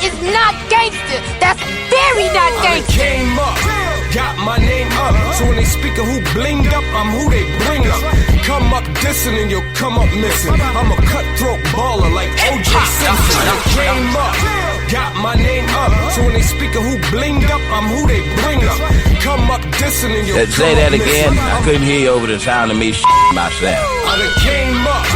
is not gangster. That's very not gangster. I came up, got my name up. So when they speak of who blinged up, I'm who they bring up. Come up dissing and you'll come up missing. I'm a cutthroat baller like O.J. Simpson. I came up, got my name up. So when they speak of who blinged up, I'm who they bring up. Come up dissing and you'll come Say that up again. missing. I couldn't hear you over the sound of me myself. I done came up,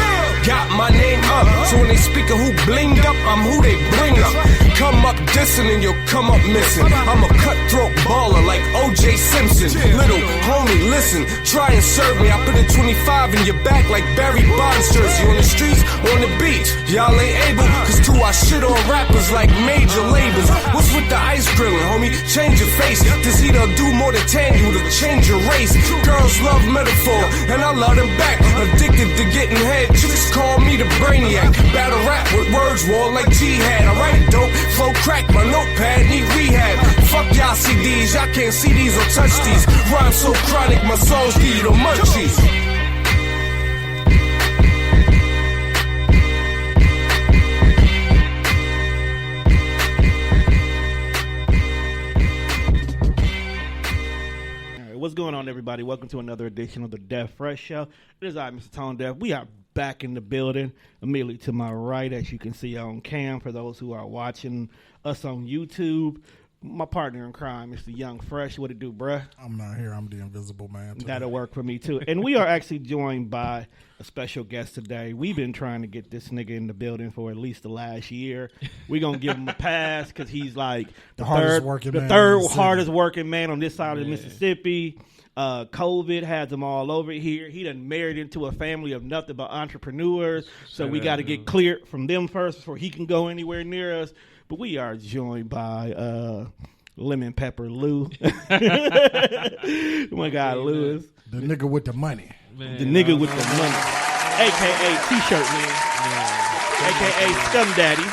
got my name up. So when they speak of who blinged up, I'm who they bring up. Come up dissing and you'll come up missing. I'm a cutthroat baller like O.J. Simpson. Little homie, listen, try and serve me. I put a 25 in your back like Barry Bonds jersey. On the streets, on the beach, y'all ain't able. Cause too I shit on rappers like major labels. What's with the ice grilling, homie? Change your face. This heat'll do more than tan you to change your race. Girls love metaphor, and I love them back. Addicted to getting head, chicks call me the brainiac. Battle rap with words, war like jihad. I write dope, flow crack, my notepad need rehab. Fuck y'all CDs, y'all can't see these or touch these. Rhyme so chronic, my songs give you the munchies. What's going on, everybody? Welcome to another edition of the Def Fresh Show. It is I, Mr. Tone Def. We are back in the building. Immediately to my right, as you can see on cam, for those who are watching us on YouTube, my partner in crime, Mr. Young Fresh. What it do, bruh? I'm not here. I'm the invisible man today. That'll work for me, too. And we are actually joined by a special guest today. We've been trying to get this nigga in the building for at least the last year. We're going to give him a pass because he's like the third hardest working man on this side of Mississippi. COVID has him all over here. He done married into a family of nothing but entrepreneurs. So we got to get cleared from them first before he can go anywhere near us. But we are joined by Lemon Pepper Lou. My guy Lewis. The nigga with the money. Man, the nigga with the money. A.K.A. T-shirt man. A.K.A. Scum Daddy.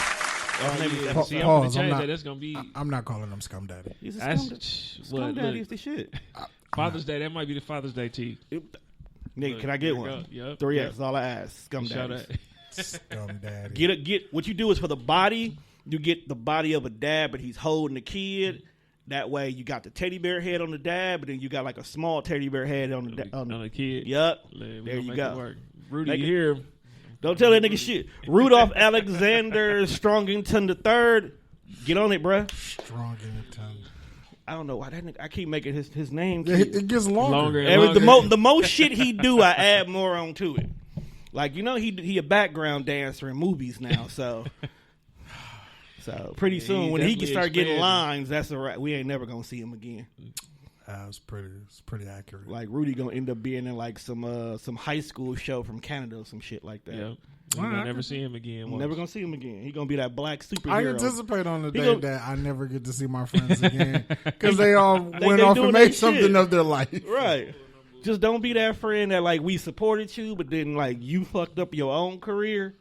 I'm not calling him Scum Daddy. He's a Scum Daddy is the shit. Father's Day, that might be the Father's Day tee. Nigga, can I get one? Yep. 3X, that's all I ask. Scum Daddy. Scum Daddy. Get what you do is for the body, you get the body of a dad, but he's holding the kid. That way you got the teddy bear head on the dad, but then you got like a small teddy bear head on the kid. Yup. There you go. Rudy, you hear? Don't tell that nigga shit. Rudolph Alexander Strongington III. Get on it, bruh. Strongington. I don't know why that nigga, I keep making his name. It gets longer. The most shit he do, I add more on to it. Like, you know, he a background dancer in movies now, so pretty soon when he can start getting lines, that's a right. We ain't never gonna see him again. It's pretty accurate. Like Rudy gonna end up being in like some high school show from Canada or some shit like that. Yep. We're gonna never see him again. Never gonna see him again. He gonna be that black superhero. I anticipate on the day that I never get to see my friends again because they all went off and made something of their life. Right. Just don't be that friend that like we supported you, but then like you fucked up your own career.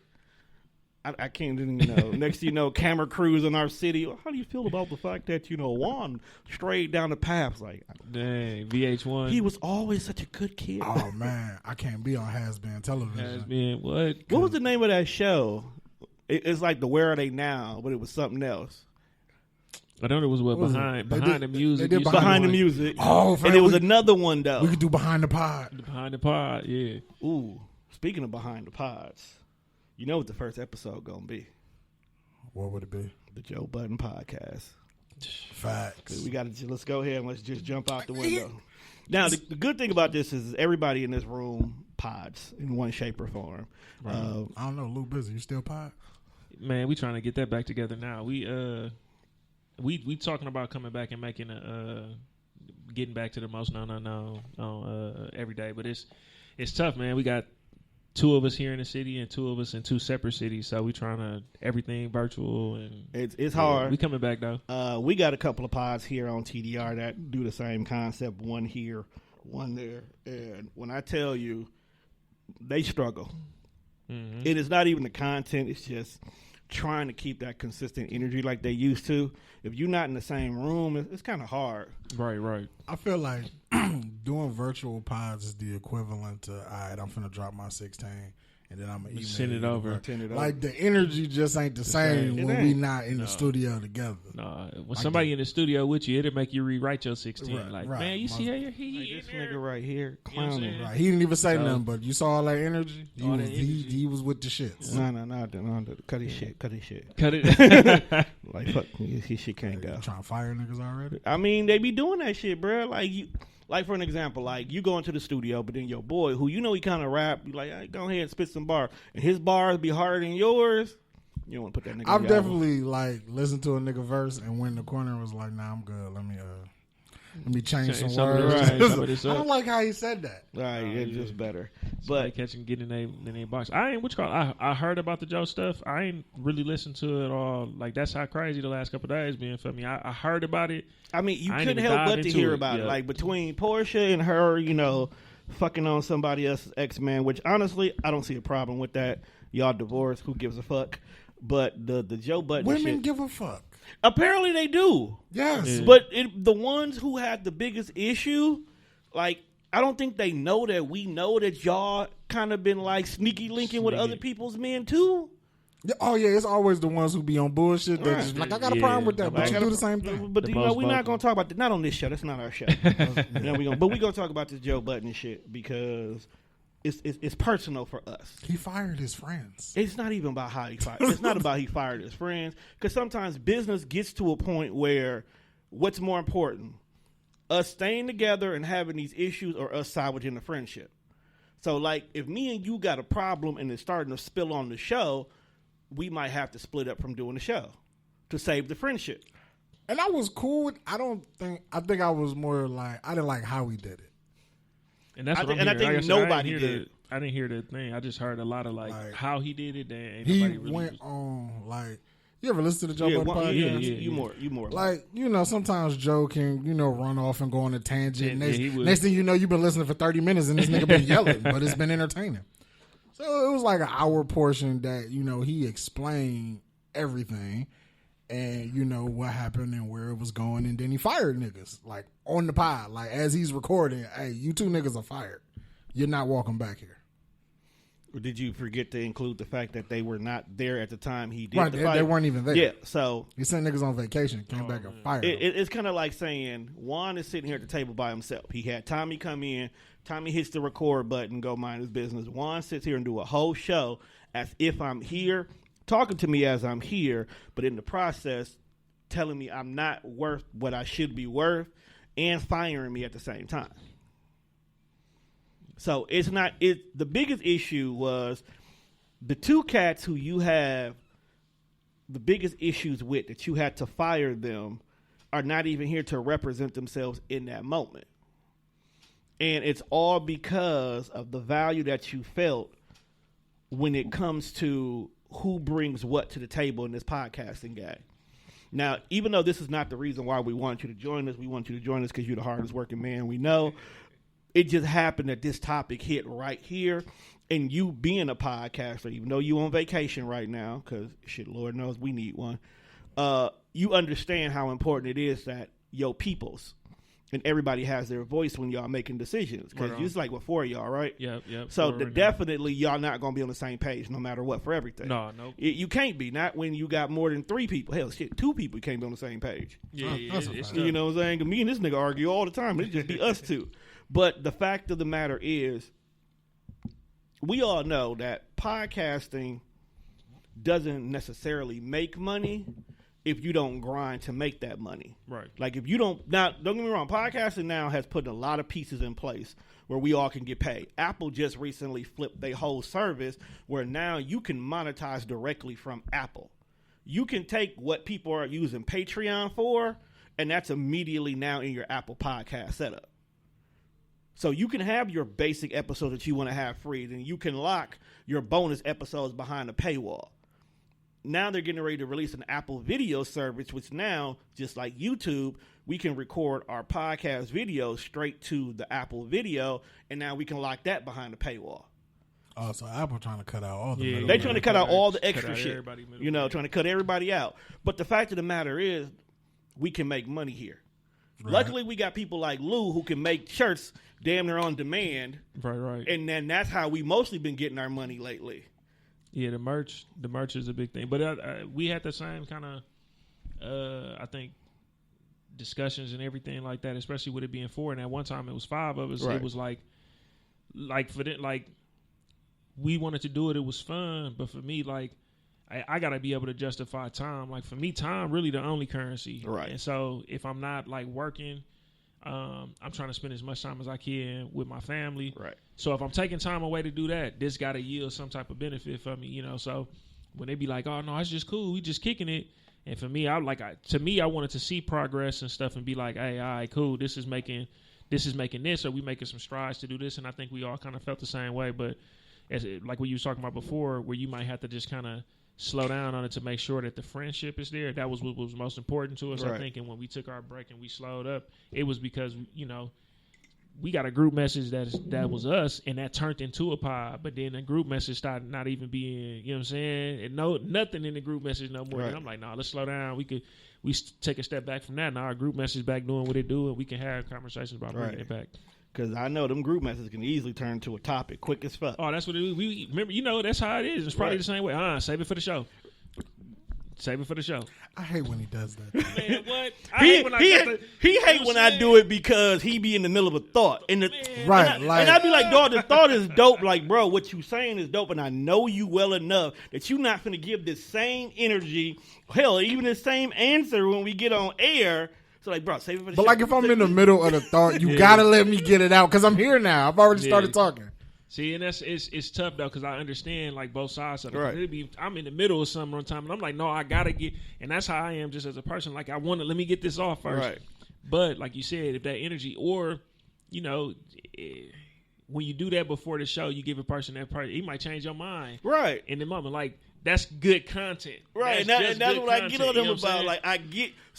I can't even know. Next thing you know, camera crews in our city. How do you feel about the fact that, you know, Juan strayed down the path? Like, dang, VH1. He was always such a good kid. Oh, man. I can't be on Has-Been television. Has-Been, what? What was the name of that show? It's like the Where Are They Now, but it was something else. I know it was behind the music. They did behind the music. Oh, and it was another one, though. We could do Behind the Pod. Behind the Pod, yeah. Ooh, speaking of Behind the Pods. You know what the first episode gonna be? What would it be? The Joe Budden Podcast. Facts. We let's go ahead and let's just jump out the window. Now, the good thing about this is everybody in this room pods in one shape or form. Right. I don't know, Lou Busy, you still pod? Man, we trying to get that back together now. We talking about coming back and making getting back to the most no every day, but it's tough, man. We got 2 of us here in the city and 2 of us in 2 separate cities, so we trying to everything virtual and it's hard. We coming back though. We got a couple of pods here on TDR that do the same concept. One here, one there, and when I tell you, they struggle. Mm-hmm. It is not even the content; it's just trying to keep that consistent energy like they used to. If you're not in the same room, it's kind of hard. Right. I feel like doing virtual pods is the equivalent to, all right, I'm finna drop my 16 and then I'm gonna send it over. Like the energy just ain't the same when we not in the studio together. No, when somebody in the studio with you, it'll make you rewrite your 16. Right. Man, you see how this nigga right here You know what I'm clowning. saying? Right. He didn't even say nothing, but you saw all that energy. He was with the shits. No. Cut his shit. Cut it. Like, fuck, his shit can't go. Trying to fire niggas already? I mean, they be doing that shit, bro. Like for an example, like you go into the studio, but then your boy, who you know he kind of rap, you like, hey, go ahead and spit some bars, and his bars be harder than yours. You don't want to put that nigga. I've definitely like listened to a nigga verse and went in the corner and was like, nah, I'm good. Let me change some words. Right, I don't like how he said that. Right, it's just better. But catching getting in their box. I heard about the Joe stuff. I ain't really listened to it all. Like that's how crazy the last couple of days been for me. I heard about it. I mean, you couldn't help but to hear about it. Like between Portia and her, you know, fucking on somebody else's ex-man, which honestly, I don't see a problem with that. Y'all divorced, who gives a fuck? But the Joe Budden Women shit, give a fuck. Apparently they do. Yes. Yeah. But the ones who had the biggest issue, like, I don't think they know that we know that y'all kind of been like sneaky linking with other people's men too. Oh yeah, it's always the ones who be on bullshit. They're just like, I got a problem with that, but you do the same thing. But you know, we're not gonna talk about that. Not on this show. That's not our show. But we're gonna talk about this Joe Budden shit because it's personal for us. He fired his friends. It's not even about how he fired. It's not about he fired his friends, because sometimes business gets to a point where what's more important, us staying together and having these issues, or us salvaging the friendship. So like, if me and you got a problem and it's starting to spill on the show, we might have to split up from doing the show to save the friendship. And I was cool with. I think I was more like, I didn't like how he did it. And that's what I'm hearing. I think nobody did. I didn't hear the thing. I just heard a lot of like how he did it. And he really went on like. You ever listen to the Joe Budden podcast? Yeah. You more like, you know, sometimes Joe can, you know, run off and go on a tangent. Next thing you know, you've been listening for 30 minutes and this nigga been yelling, but it's been entertaining. So it was like an hour portion that, you know, he explained everything and, you know, what happened and where it was going. And then he fired niggas, like, on the pod. Like, as he's recording, hey, you two niggas are fired. You're not welcome back here. Or did you forget to include the fact that they were not there at the time he did the fight? fight? They weren't even there. Yeah, so he sent niggas on vacation, came back and fired them. It's kind of like saying Juan is sitting here at the table by himself. He had Tommy come in. Tommy hits the record button, go mind his business. Juan sits here and do a whole show as if I'm here, talking to me as I'm here, but in the process telling me I'm not worth what I should be worth and firing me at the same time. So it's not it. The biggest issue was the two cats who you have the biggest issues with, that you had to fire them, are not even here to represent themselves in that moment. And it's all because of the value that you felt when it comes to who brings what to the table in this podcasting game. Now, even though this is not the reason why we want you to join us, we want you to join us because you're the hardest working man we know. It just happened that this topic hit right here, and you being a podcaster, even though you on vacation right now, because shit, Lord knows we need one, you understand how important it is that your peoples and everybody has their voice when y'all making decisions. Because it's like what, 4 of y'all, right? Yep. So definitely y'all not going to be on the same page no matter what for everything. No. You can't be. Not when you got more than 3 people. Hell, shit, 2 people can't be on the same page. Yeah. You know what I'm saying? 'Cause me and this nigga argue all the time. It just be us two. But the fact of the matter is, we all know that podcasting doesn't necessarily make money if you don't grind to make that money. Right. Like if you don't, now don't get me wrong, podcasting now has put a lot of pieces in place where we all can get paid. Apple just recently flipped their whole service where now you can monetize directly from Apple. You can take what people are using Patreon for, and that's immediately now in your Apple podcast setup. So you can have your basic episodes that you want to have free, then you can lock your bonus episodes behind a paywall. Now they're getting ready to release an Apple video service, which now, just like YouTube, we can record our podcast videos straight to the Apple video, and now we can lock that behind the paywall. Oh, so Apple trying to cut out all the middle. They're trying to cut out all the extra shit. You know, trying to cut everybody out. But the fact of the matter is, we can make money here. Right. Luckily, we got people like Lou who can make shirts damn near on demand. Right. And then that's how we mostly been getting our money lately. Yeah, the merch is a big thing. But we had the same kind of, I think, discussions and everything like that, especially with it being 4. And at one time, it was 5 of us. Right. It was like for them, like we wanted to do it. It was fun, but for me, like I gotta be able to justify time. Like for me, time really the only currency. Right. And so if I'm not like working, I'm trying to spend as much time as I can with my family. Right. So if I'm taking time away to do that, this got to yield some type of benefit for me, you know. So when they be like, "Oh no, it's just cool, we just kicking it," and for me, I wanted to see progress and stuff and be like, "Hey, all right, cool, this is making this, or we making some strides to do this," and I think we all kind of felt the same way. But like what you was talking about before, where you might have to just kind of slow down on it to make sure that the friendship is there. That was what was most important to us, right. I think. And when we took our break and we slowed up, it was because, you know, we got a group message that was us, and that turned into a pod. But then the group message started not even being, you know what I'm saying? And nothing in the group message no more. Right. And I'm like, nah, let's slow down. We take a step back from that. Now our group message back doing what it do, and we can have conversations about bringing it back. Because I know them group messages can easily turn to a topic quick as fuck. Oh, that's what it is. We remember, you know, that's how it is. It's probably the same way. Save it for the show. Save it for the show. I hate when he does that. Man, what? He hate when I do it because he be in the middle of a thought. And I be like, dog, the thought is dope. Like, bro, what you saying is dope, and I know you well enough that you not finna give the same energy, hell, even the same answer when we get on air. So like, bro, save it for the show. But like, if I'm in the middle of the thought, you gotta let me get it out because I'm here now. I've already started talking. See, and it's tough though because I understand like both sides of it. Right. I'm in the middle of something one time, and I'm like, no, I gotta get, and that's how I am just as a person. Like, I want to let me get this off first. Right. But like you said, if that energy, or you know, when you do that before the show, you give a person that part, he might change your mind. Right. In the moment, like. That's good content. Right, and that's what I get on them about. Like,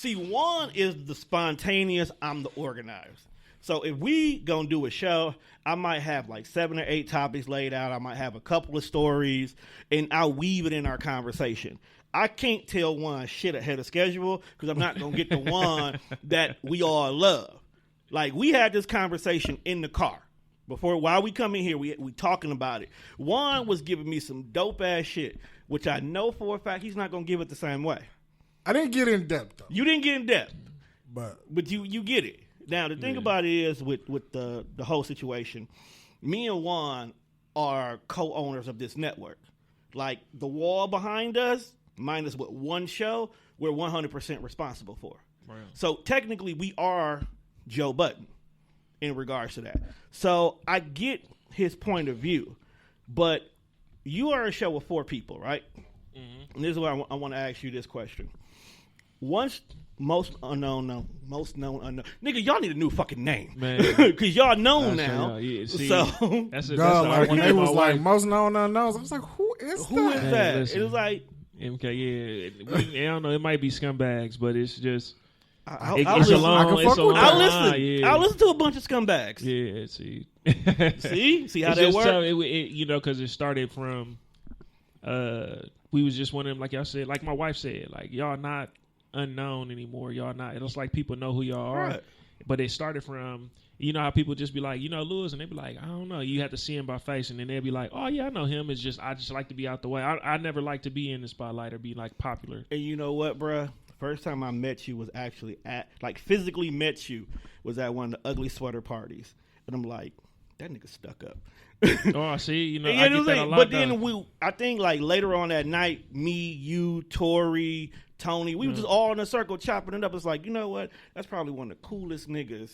Juan is the spontaneous, I'm the organized. So if we gonna do a show, I might have like 7 or 8 topics laid out. I might have a couple of stories, and I'll weave it in our conversation. I can't tell Juan shit ahead of schedule because I'm not gonna get the Juan that we all love. Like, we had this conversation in the car. While we come in here, we talking about it. Juan was giving me some dope ass shit, which I know for a fact he's not gonna give it the same way. I didn't get in depth though. You didn't get in depth, but you get it. Now the thing about it is with the whole situation, me and Juan are co-owners of this network. Like, the wall behind us, minus what one show, we're 100% responsible for. Right. So technically, we are Joe Budden in regards to that. So I get his point of view, but you are a show with 4 people, right? Mm-hmm. And this is why I want to ask you this question. Once most known. Nigga, y'all need a new fucking name. Because y'all known now. Yeah, see, so, that's like, when they was like, most known unknowns, I was like, who is that? Listen, it was like, MK, I don't know, it might be scumbags, but it's just, I'll listen to a bunch of scumbags. Yeah, see. see how that works? You know, because it started from, we was just one of them, like y'all said, like my wife said, like, y'all not unknown anymore. Y'all not. It's like people know who y'all are. Right. But it started from, you know how people just be like, you know, Lewis, and they be like, I don't know. You have to see him by face, and then they'll be like, oh yeah, I know him. It's just, I just like to be out the way. I never like to be in the spotlight or be like popular. And you know what, bruh? First time I met you was actually physically met you was at one of the ugly sweater parties. And I'm like, that nigga stuck up. Oh, see, you know, I get that a lot. But then I think like later on that night, me, you, Tori, Tony, we were just all in a circle chopping it up. It's like, you know what? That's probably one of the coolest niggas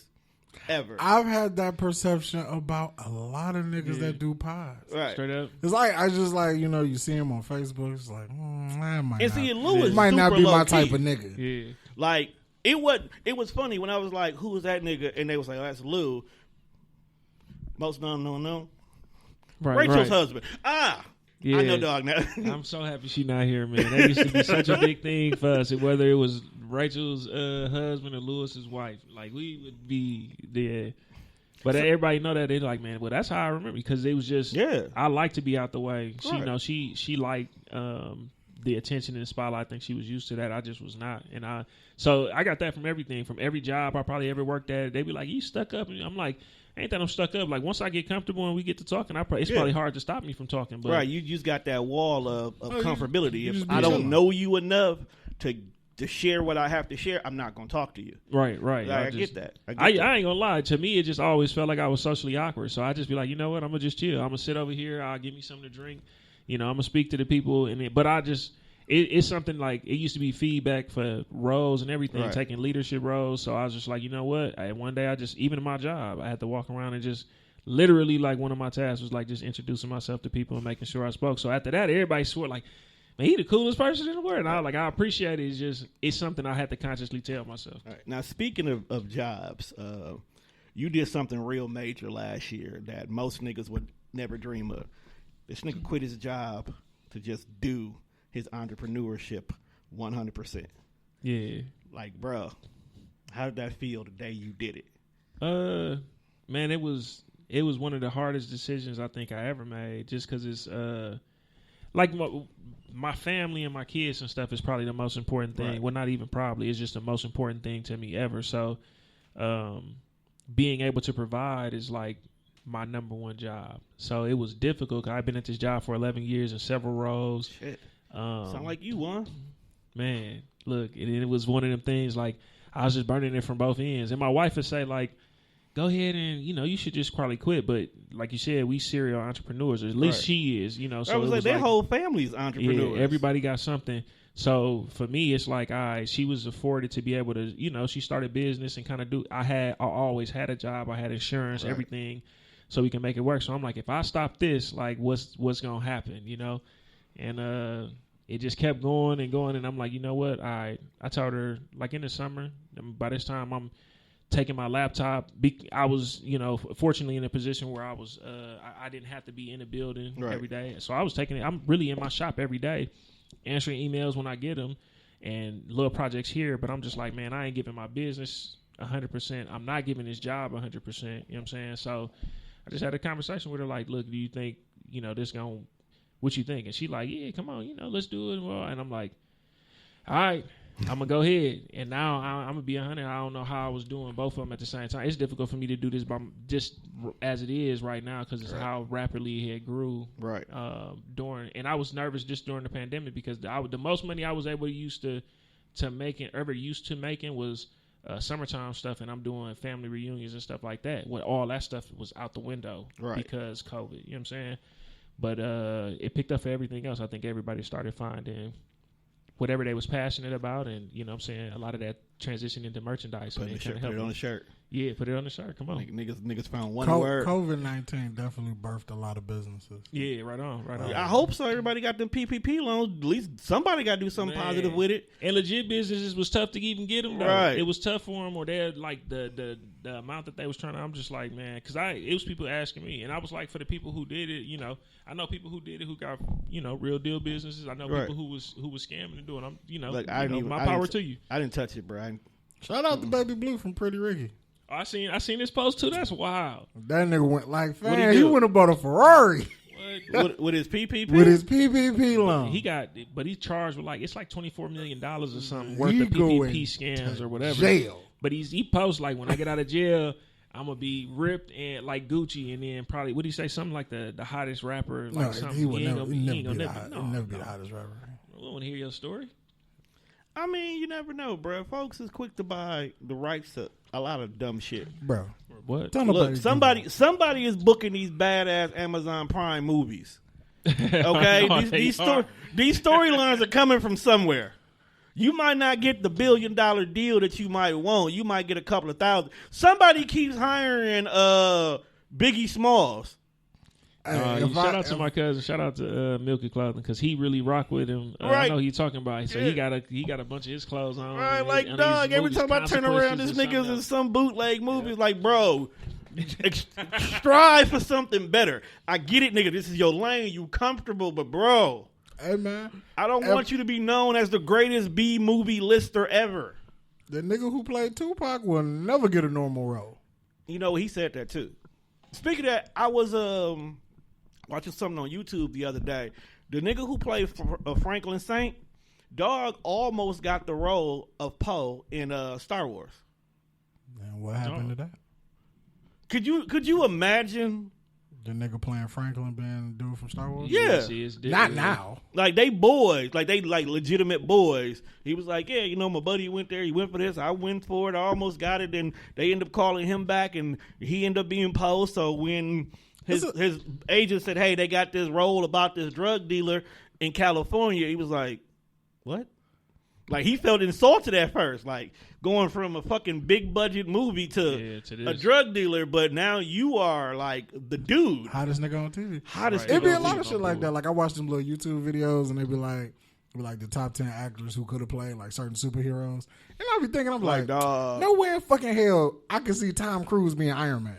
ever. I've had that perception about a lot of niggas that do pods. Right. Straight up. It's like, I just like, you know, you see him on Facebook. It's like, Lewis might not be my type key. of nigga. Yeah. Like, it was funny when I was like, who was that nigga? And they was like, oh, that's Lou. Most known. Right, Rachel's husband. Yeah. I know dog now. I'm so happy she not here, man. That used to be such a big thing for us, whether it was Rachel's husband or Lewis's wife. Like, we would be there. But everybody know that. They're like, man, well, that's how I remember. Because it was just, I like to be out the way. She, you know, she liked the attention in the spotlight. I think she was used to that. I just was not. And so I got that from everything, from every job I probably ever worked at. They be like, you stuck up. And I'm like, ain't that I'm stuck up. Like, once I get comfortable and we get to talking, it's probably hard to stop me from talking. But right, you just got that wall of comfortability. If I don't know you enough to share what I have to share, I'm not going to talk to you. Right. Like, I get that. I ain't going to lie. To me, it just always felt like I was socially awkward. So I just be like, you know what? I'm going to just chill. I'm going to sit over here. I'll give me something to drink. I'm going to speak to the people. But I just, it's something like, it used to be feedback for roles and everything, right. taking leadership roles. So I was just like, you know what? One day even in my job, I had to walk around and just literally, like, one of my tasks was like just introducing myself to people and making sure I spoke. So after that, everybody swore like, man, he the coolest person in the world. And I appreciate it. It's something I had to consciously tell myself. All right. Now, speaking of jobs, you did something real major last year that most niggas would never dream of. This nigga quit his job to just do his entrepreneurship 100%. Yeah. Like, bro, how did that feel the day you did it? Man, it was one of the hardest decisions I think I ever made, just because it's like my family and my kids and stuff is probably the most important thing. Right. Well, not even probably. It's just the most important thing to me ever. So being able to provide is like my number one job. So it was difficult because I've been at this job for 11 years in several roles. Shit. Sound like you, huh? Man, look, it was one of them things like I was just burning it from both ends. And my wife would say, like, go ahead and, you should just probably quit. But like you said, we serial entrepreneurs. Or at least she is, So I was like, their whole family's entrepreneurs. Yeah, everybody got something. So for me, it's like, she was afforded to be able to, she started business and kind of I always had a job. I had insurance, everything, so we can make it work. So I'm like, if I stop this, like, what's going to happen, And it just kept going and going. And I'm like, you know what? I told her, like, in the summer, by this time I'm taking my laptop. I was, fortunately in a position where I was, I didn't have to be in the building every day. So I was taking it. I'm really in my shop every day, answering emails when I get them and little projects here. But I'm just like, man, I ain't giving my business 100%. I'm not giving this job 100%. You know what I'm saying? So I just had a conversation with her, like, look, do you think, this going, what you think? And she like, yeah, come on, let's do it. And I'm like, all right. I'm going to go ahead. And now I'm going to be 100. I don't know how I was doing both of them at the same time. It's difficult for me to do this just as it is right now because it's how rapidly it grew. Right. And I was nervous just during the pandemic because the most money I was able to making was summertime stuff, and I'm doing family reunions and stuff like that. All that stuff was out the window because COVID. You know what I'm saying? But it picked up for everything else. I think everybody started finding whatever they was passionate about, and what I'm saying, a lot of that transitioned into merchandise. Put it on the shirt. Yeah, put it on the shirt. Come on. Like, niggas found one word. COVID-19 definitely birthed a lot of businesses. Yeah, right on. I hope so. Everybody got them PPP loans. At least somebody got to do something positive with it. And legit businesses was tough to even get them, though. Right. It was tough for them, or they had, like, the amount that they was trying to, I'm just like, man, because it was people asking me, and I was like, for the people who did it, I know people who did it who got, real deal businesses. I know people who was scamming and doing, my power to you. I didn't touch it, bro. Shout out to Baby Blue from Pretty Ricky. I seen this post too. That's wild. That nigga went like, fam, he went and bought a Ferrari. With his PPP? With his PPP loan. But he charged with it's like $24 million or something worth of PPP scams or whatever. Jail. But he posts like, when I get out of jail, I'm gonna be ripped and like Gucci, and then probably what he say, something like the hottest rapper, like something. He would never be the hottest rapper. I want to hear your story. I mean, you never know, bro. Folks is quick to buy the rights to a lot of dumb shit, bro. What? Look, somebody is booking these badass Amazon Prime movies. Okay, these storylines are coming from somewhere. You might not get the $1 billion deal that you might want. You might get a couple of thousand. Somebody keeps hiring Biggie Smalls. Shout out to my cousin. Shout out to Milky Clothing, because he really rock with him. I know he's talking about. So he got a bunch of his clothes on. Right, like dog. Every time I turn around, this nigga's in some bootleg movies. Like, bro, strive for something better. I get it, nigga. This is your lane. You comfortable, but bro, hey man, I don't want you to be known as the greatest B movie lister ever. The nigga who played Tupac will never get a normal role. He said that too. Speaking of that, I was watching something on YouTube the other day. The nigga who played Franklin Saint, dog almost got the role of Poe in Star Wars. And what happened to that? Could you imagine the nigga playing Franklin being the dude from Star Wars? Yeah, not now. Like they boys, like they like legitimate boys. He was like, yeah, you know, my buddy went there. He went for this. I went for it. I almost got it. And they end up calling him back, and he ended up being Poe. So when his agent said, hey, they got this role about this drug dealer in California, he was like, what? Like, he felt insulted at first, like going from a fucking big budget movie to a drug dealer, but now you are like the dude. Hottest nigga on TV. Hottest It'd be a lot of shit like that. Like, I watched them little YouTube videos, and they'd be like the top 10 actors who could have played like certain superheroes. And I'd be thinking, I'm like, no way in fucking hell I could see Tom Cruise being Iron Man.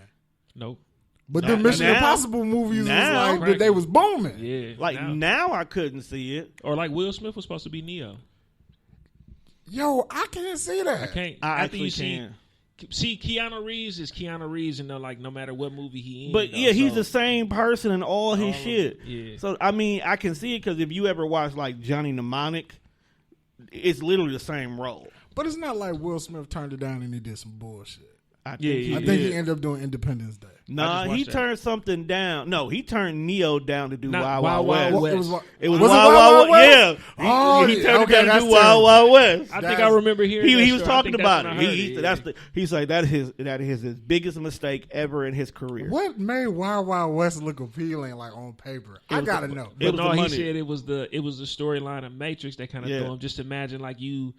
Nope. But the Mission Impossible movies was like, they was booming. Yeah. Like, now I couldn't see it. Or like Will Smith was supposed to be Neo. Yo, I can't see that. I can't. I actually can. See, Keanu Reeves is Keanu Reeves, and like no matter what movie he in. But yeah, he's the same person in all his shit. Yeah. So I mean, I can see it because if you ever watch like Johnny Mnemonic, it's literally the same role. But it's not like Will Smith turned it down and he did some bullshit. I think he ended up doing Independence Day. Nah, he turned something down. No, he turned Neo down to do Wild West. It was Wild West. Yeah. Oh, he turned it down to do Wild West. I think I remember hearing he was talking about it. He's like, that is his biggest mistake ever in his career. What made Wild West look appealing, like on paper? I gotta know. But no, he said it was the storyline of Matrix that kind of threw him. Just imagine like you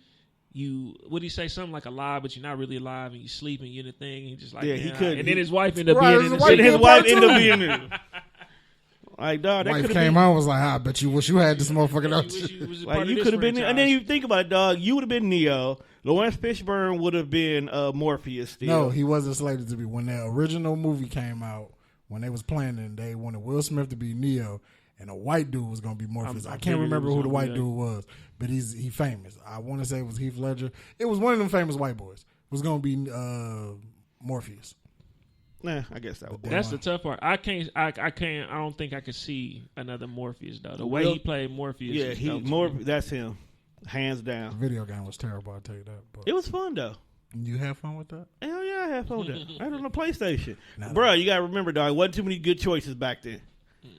what do you say? Something like alive, but you're not really alive, and you sleep and you're in the thing. And he just like, he could. And then his wife ended up being in the his wife ended up being in it. Like, dog, that wife could came out was like, I bet you wish you had this motherfucker. Like, you could have been, and then you think about it, dog. You would have been Neo. Lawrence Fishburne would have been Morpheus. Still, no, he wasn't slated to be. When the original movie came out, when they was planning, they wanted Will Smith to be Neo. And a white dude was going to be Morpheus. I can't remember who the white dude was, but he famous. I want to say it was Heath Ledger. It was one of them famous white boys. It was going to be Morpheus. Nah, I guess that was. That's the tough part. I don't think I could see another Morpheus though. The way he played Morpheus. Yeah, that's him, hands down. The video game was terrible. I'll tell you that. But it was fun though. You had fun with that? Hell yeah, I had fun with that. I had it on the PlayStation. Bro, you got to remember, dog, wasn't too many good choices back then.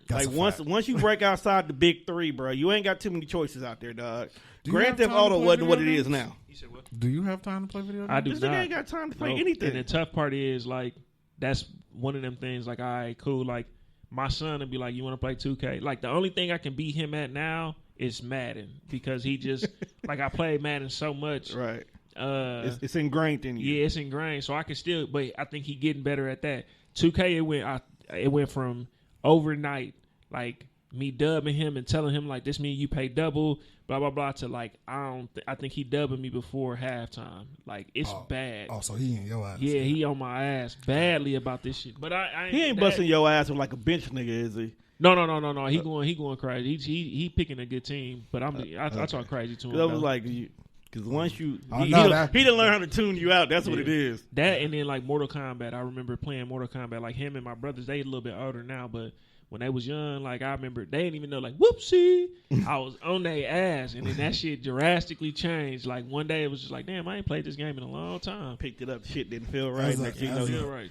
That's like once you break outside the big three, bro, you ain't got too many choices out there, dog. Grand Theft Auto wasn't what it is now. You said what? Do you have time to play video games? I do this not. Nigga ain't got time to play anything. And the tough part is like that's one of them things. Like, all right, cool. Like my son would be like, "You want to play 2K?" Like the only thing I can beat him at now is Madden because he just like I played Madden so much. Right. It's ingrained in you. Yeah, it's ingrained. So I can still, but I think he's getting better at that. 2K, it went from overnight. Like me dubbing him and telling him like this means you pay double, blah blah blah. To like I think he dubbing me before halftime. Like it's bad. Oh, so he in your ass? Yeah, he on my ass badly about this shit. But he ain't busting your ass with like a bench nigga, is he? No. He going crazy. He picking a good team. But I talk crazy to him. I was like, because once he didn't learn how to tune you out. That's what it is. That and then like Mortal Kombat. I remember playing Mortal Kombat. Like him and my brothers, they a little bit older now, but. When they was young, like I remember, they didn't even know. Like, whoopsie, I was on their ass, and then that shit drastically changed. Like one day, it was just like, damn, I ain't played this game in a long time. Picked it up, shit didn't feel right.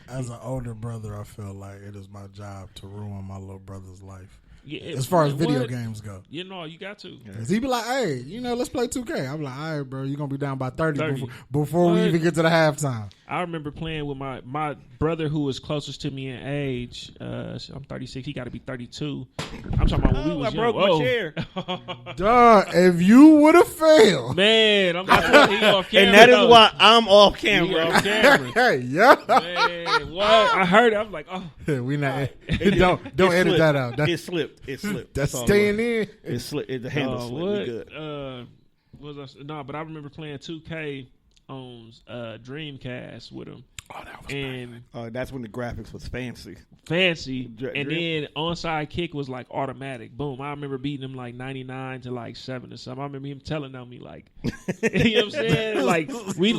As an older brother, I feel like it is my job to ruin my little brother's life. Yeah, as far as video games go. You know, you got to. Cause he be like, hey, let's play 2K. I'm like, all right, bro, you're going to be down by 30. Before we even get to the halftime. I remember playing with my brother who was closest to me in age. I'm 36. He got to be 32. I'm talking about when we was young. I broke my chair. Duh, if you would have failed. Man, I'm not he off camera. And that is why I'm off camera. He off camera. Hey, yeah. Man, what? I heard it. I was like, oh. We not. Don't edit that out. It slipped. That's staying in. It slipped. The handle slipped. Good. But I remember playing 2K on Dreamcast with him. Oh, that was and that's when the graphics was fancy. And then onside kick was like automatic. Boom. I remember beating him like 99 to like 7 or something. I remember him telling on me like, you know what I'm saying? Like we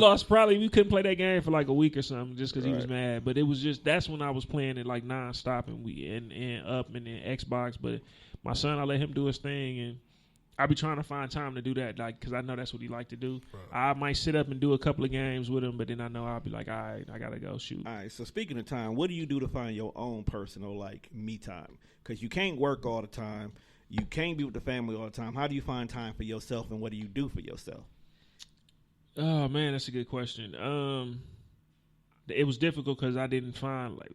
couldn't play that game for like a week or something just because he was mad. But it was just, that's when I was playing it like nonstop and up and then Xbox. But my son, I let him do his thing, and I be trying to find time to do that, like, because I know that's what he like to do. Right. I might sit up and do a couple of games with him, but then I know I'll be like, all right, I gotta go shoot. All right. So speaking of time, what do you do to find your own personal like me time? Because you can't work all the time, you can't be with the family all the time. How do you find time for yourself, and what do you do for yourself? Oh man, that's a good question. It was difficult because I didn't find like.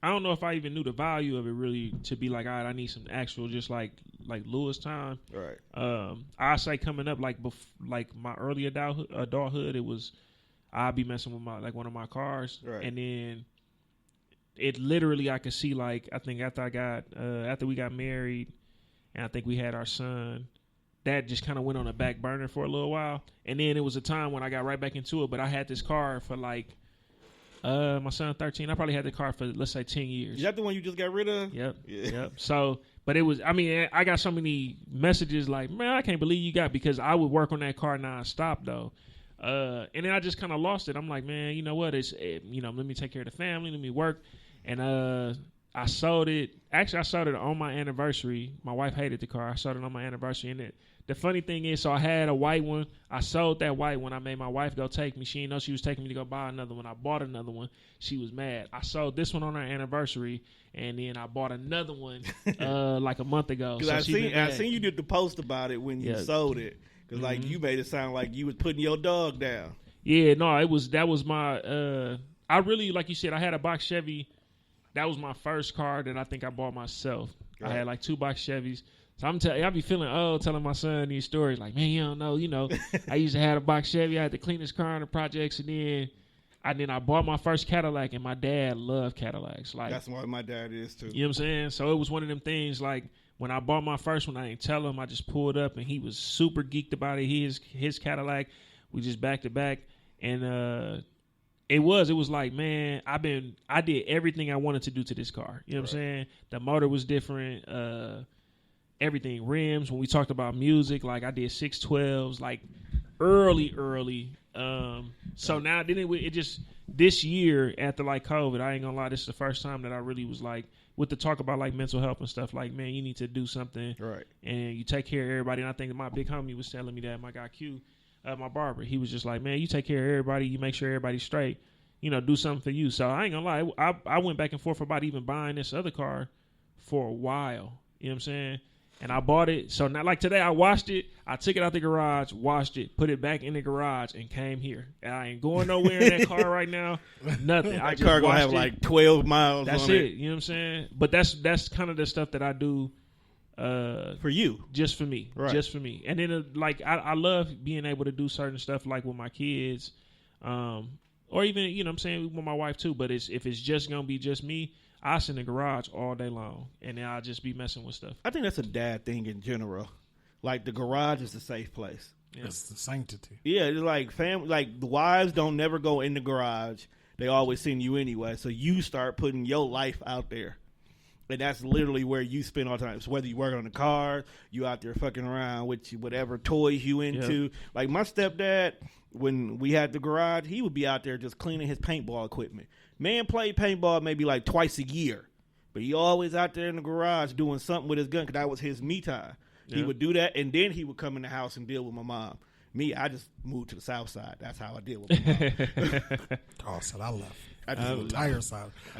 I don't know if I even knew the value of it really to be like, all right, I need some actual just like Lewis time. Right. I say coming up like my early adulthood, it was I'd be messing with one of my cars, right. And then it literally I could see like I think after we got married, and I think we had our son, that just kind of went on the back burner for a little while, and then it was a time when I got right back into it. But I had this car for like. My son 13. I probably had the car for let's say 10 years. Is that the one you just got rid of? Yep. Yeah. Yep. So, but it was. I mean, I got so many messages like, man, I can't believe you got, because I would work on that car nonstop though. And then I just kind of lost it. I'm like, man, you know what? Let me take care of the family. Let me work. And I sold it. Actually, I sold it on my anniversary. My wife hated the car. I sold it on my anniversary, and the funny thing is, so I had a white one. I sold that white one. I made my wife go take me. She didn't know she was taking me to go buy another one. I bought another one. She was mad. I sold this one on our anniversary, and then I bought another one like a month ago. Because I seen you did the post about it when you sold it. Because like you made it sound like you was putting your dog down. Yeah, no, that was my. I really, like you said, I had a box Chevy. That was my first car that I think I bought myself. Right. I had like 2 box Chevys. So I be feeling old telling my son these stories like, man, you don't know, I used to have a box Chevy. I had to clean his car in the projects, and then I bought my first Cadillac, and my dad loved Cadillacs. Like that's why my dad is too. You know what I'm saying? So it was one of them things like when I bought my first one, I didn't tell him. I just pulled up, and he was super geeked about it. His Cadillac, we just back to back, and it was like, man, I did everything I wanted to do to this car. You know what I'm saying? The motor was different. Everything, rims. When we talked about music, like I did 612s, like early. So now then it just this year after like COVID, I ain't gonna lie, this is the first time that I really was like with the talk about like mental health and stuff. Like, man, you need to do something, right? And you take care of everybody. And I think my big homie was telling me that, my guy Q, my barber, he was just like, man, you take care of everybody. You make sure everybody's straight. Do something for you. So I ain't gonna lie, I went back and forth about even buying this other car for a while. You know what I'm saying? And I bought it. So now, like today, I washed it. I took it out the garage, washed it, put it back in the garage, and came here. And I ain't going nowhere in that car right now. Nothing. That car gonna have like 12 miles. That's on it. You know what I'm saying? But that's kind of the stuff that I do for you, just for me, right? Just for me. And then I love being able to do certain stuff like with my kids, or even what I'm saying, with my wife too. But if it's just gonna be just me, I sit in the garage all day long, and then I'll just be messing with stuff. I think that's a dad thing in general. Like, the garage is a safe place. Yeah. It's the sanctity. Yeah, it's like family. Like, the wives don't never go in the garage. They always send you anyway. So you start putting your life out there. And that's literally where you spend all the time. So whether you work on the car, you out there fucking around with whatever toys you into. Yep. Like, my stepdad, when we had the garage, he would be out there just cleaning his paintball equipment. Man played paintball maybe like twice a year, but he always out there in the garage doing something with his gun because that was his me time. Yeah. He would do that, and then he would come in the house and deal with my mom. Me, I just moved to the south side. That's how I deal with my mom. Oh, so I left. I just the entire side. I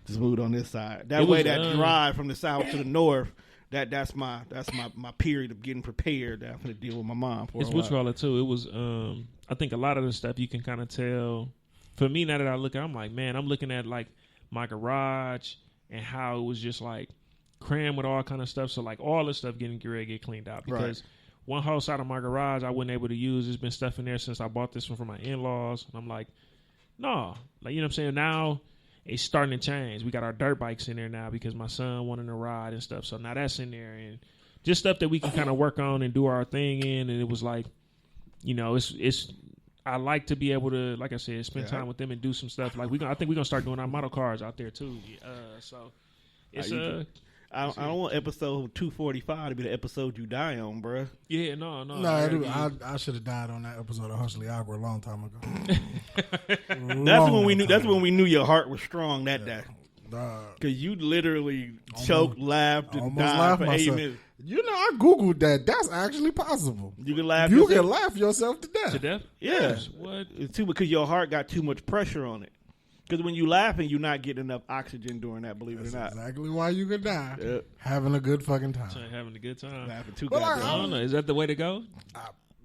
just moved on this side. That way, that drive from the south to the north, that's my period of getting prepared. That I'm going to deal with my mom for a while. It's what you call it too. It was I think a lot of the stuff you can kind of tell. For me, now that I look at it, I'm like, man, I'm looking at like my garage and how it was just like crammed with all kind of stuff. So like all the stuff ready to get cleaned out because one whole side of my garage I wasn't able to use. There's been stuff in there since I bought this one from my in-laws. And I'm like, no, like, you know what I'm saying? Now it's starting to change. We got our dirt bikes in there now because my son wanted to ride and stuff. So now that's in there and just stuff that we can kind of work on and do our thing in. And it was like, it's I like to be able to, like I said, spend time with them and do some stuff. Like I think we're gonna start doing our model cars out there too. So it's I don't want episode 245 to be the episode you die on, bruh. Yeah, no. I should have died on that episode of Hushly Awkward a long time ago. That's when we knew your heart was strong that day. Because you literally choked, laughed, and died for 8 minutes. You know, I Googled that. That's actually possible. You can laugh. You can laugh yourself to death. To death? Yeah. Yes. What? It's too because your heart got too much pressure on it. Because when you laughing, you're not getting enough oxygen during that. Believe it or not. Exactly why you could die. Yep. Having a good fucking time. Having a good time. Laughing too But goddamn. I don't know. Is that the way to go?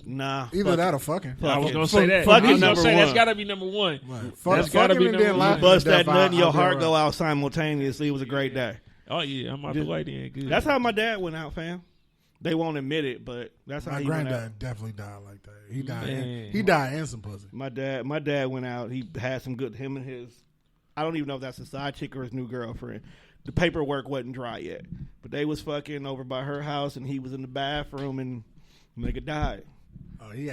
Nah. Either that or fucking. I was gonna say that. Fucking I was gonna number say one. that's gotta be number one. Right. That's gotta be number one. You bust that nut and your heart go out simultaneously. It was a great day. Oh yeah, I'm out the way then. Good. That's how my dad went out, fam. They won't admit it, but that's how My he went out. granddad definitely died like that. He died. Man. He died in some pussy. My dad went out. He had some good. Him and his. I don't even know if that's a side chick or his new girlfriend. The paperwork wasn't dry yet, but they was fucking over by her house, and he was in the bathroom, and nigga died. Oh, he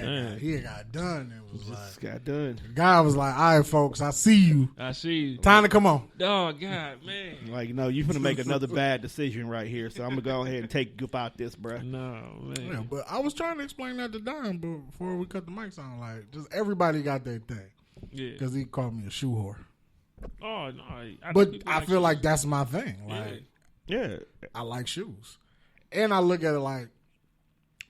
got done. It was Just like got done. the guy was like, "All right, folks, I see you. I see. Time to come on." Oh God, man. Like, no, you finna make another bad decision right here, so I'm gonna go ahead and take you about this, bruh. No man. Yeah, but I was trying to explain that to Don before we cut the mics on. Like, just everybody got their thing. Yeah. Because he called me a shoe whore. Oh no. But I feel like that's my thing. Like, Yeah. I like shoes, and I look at it like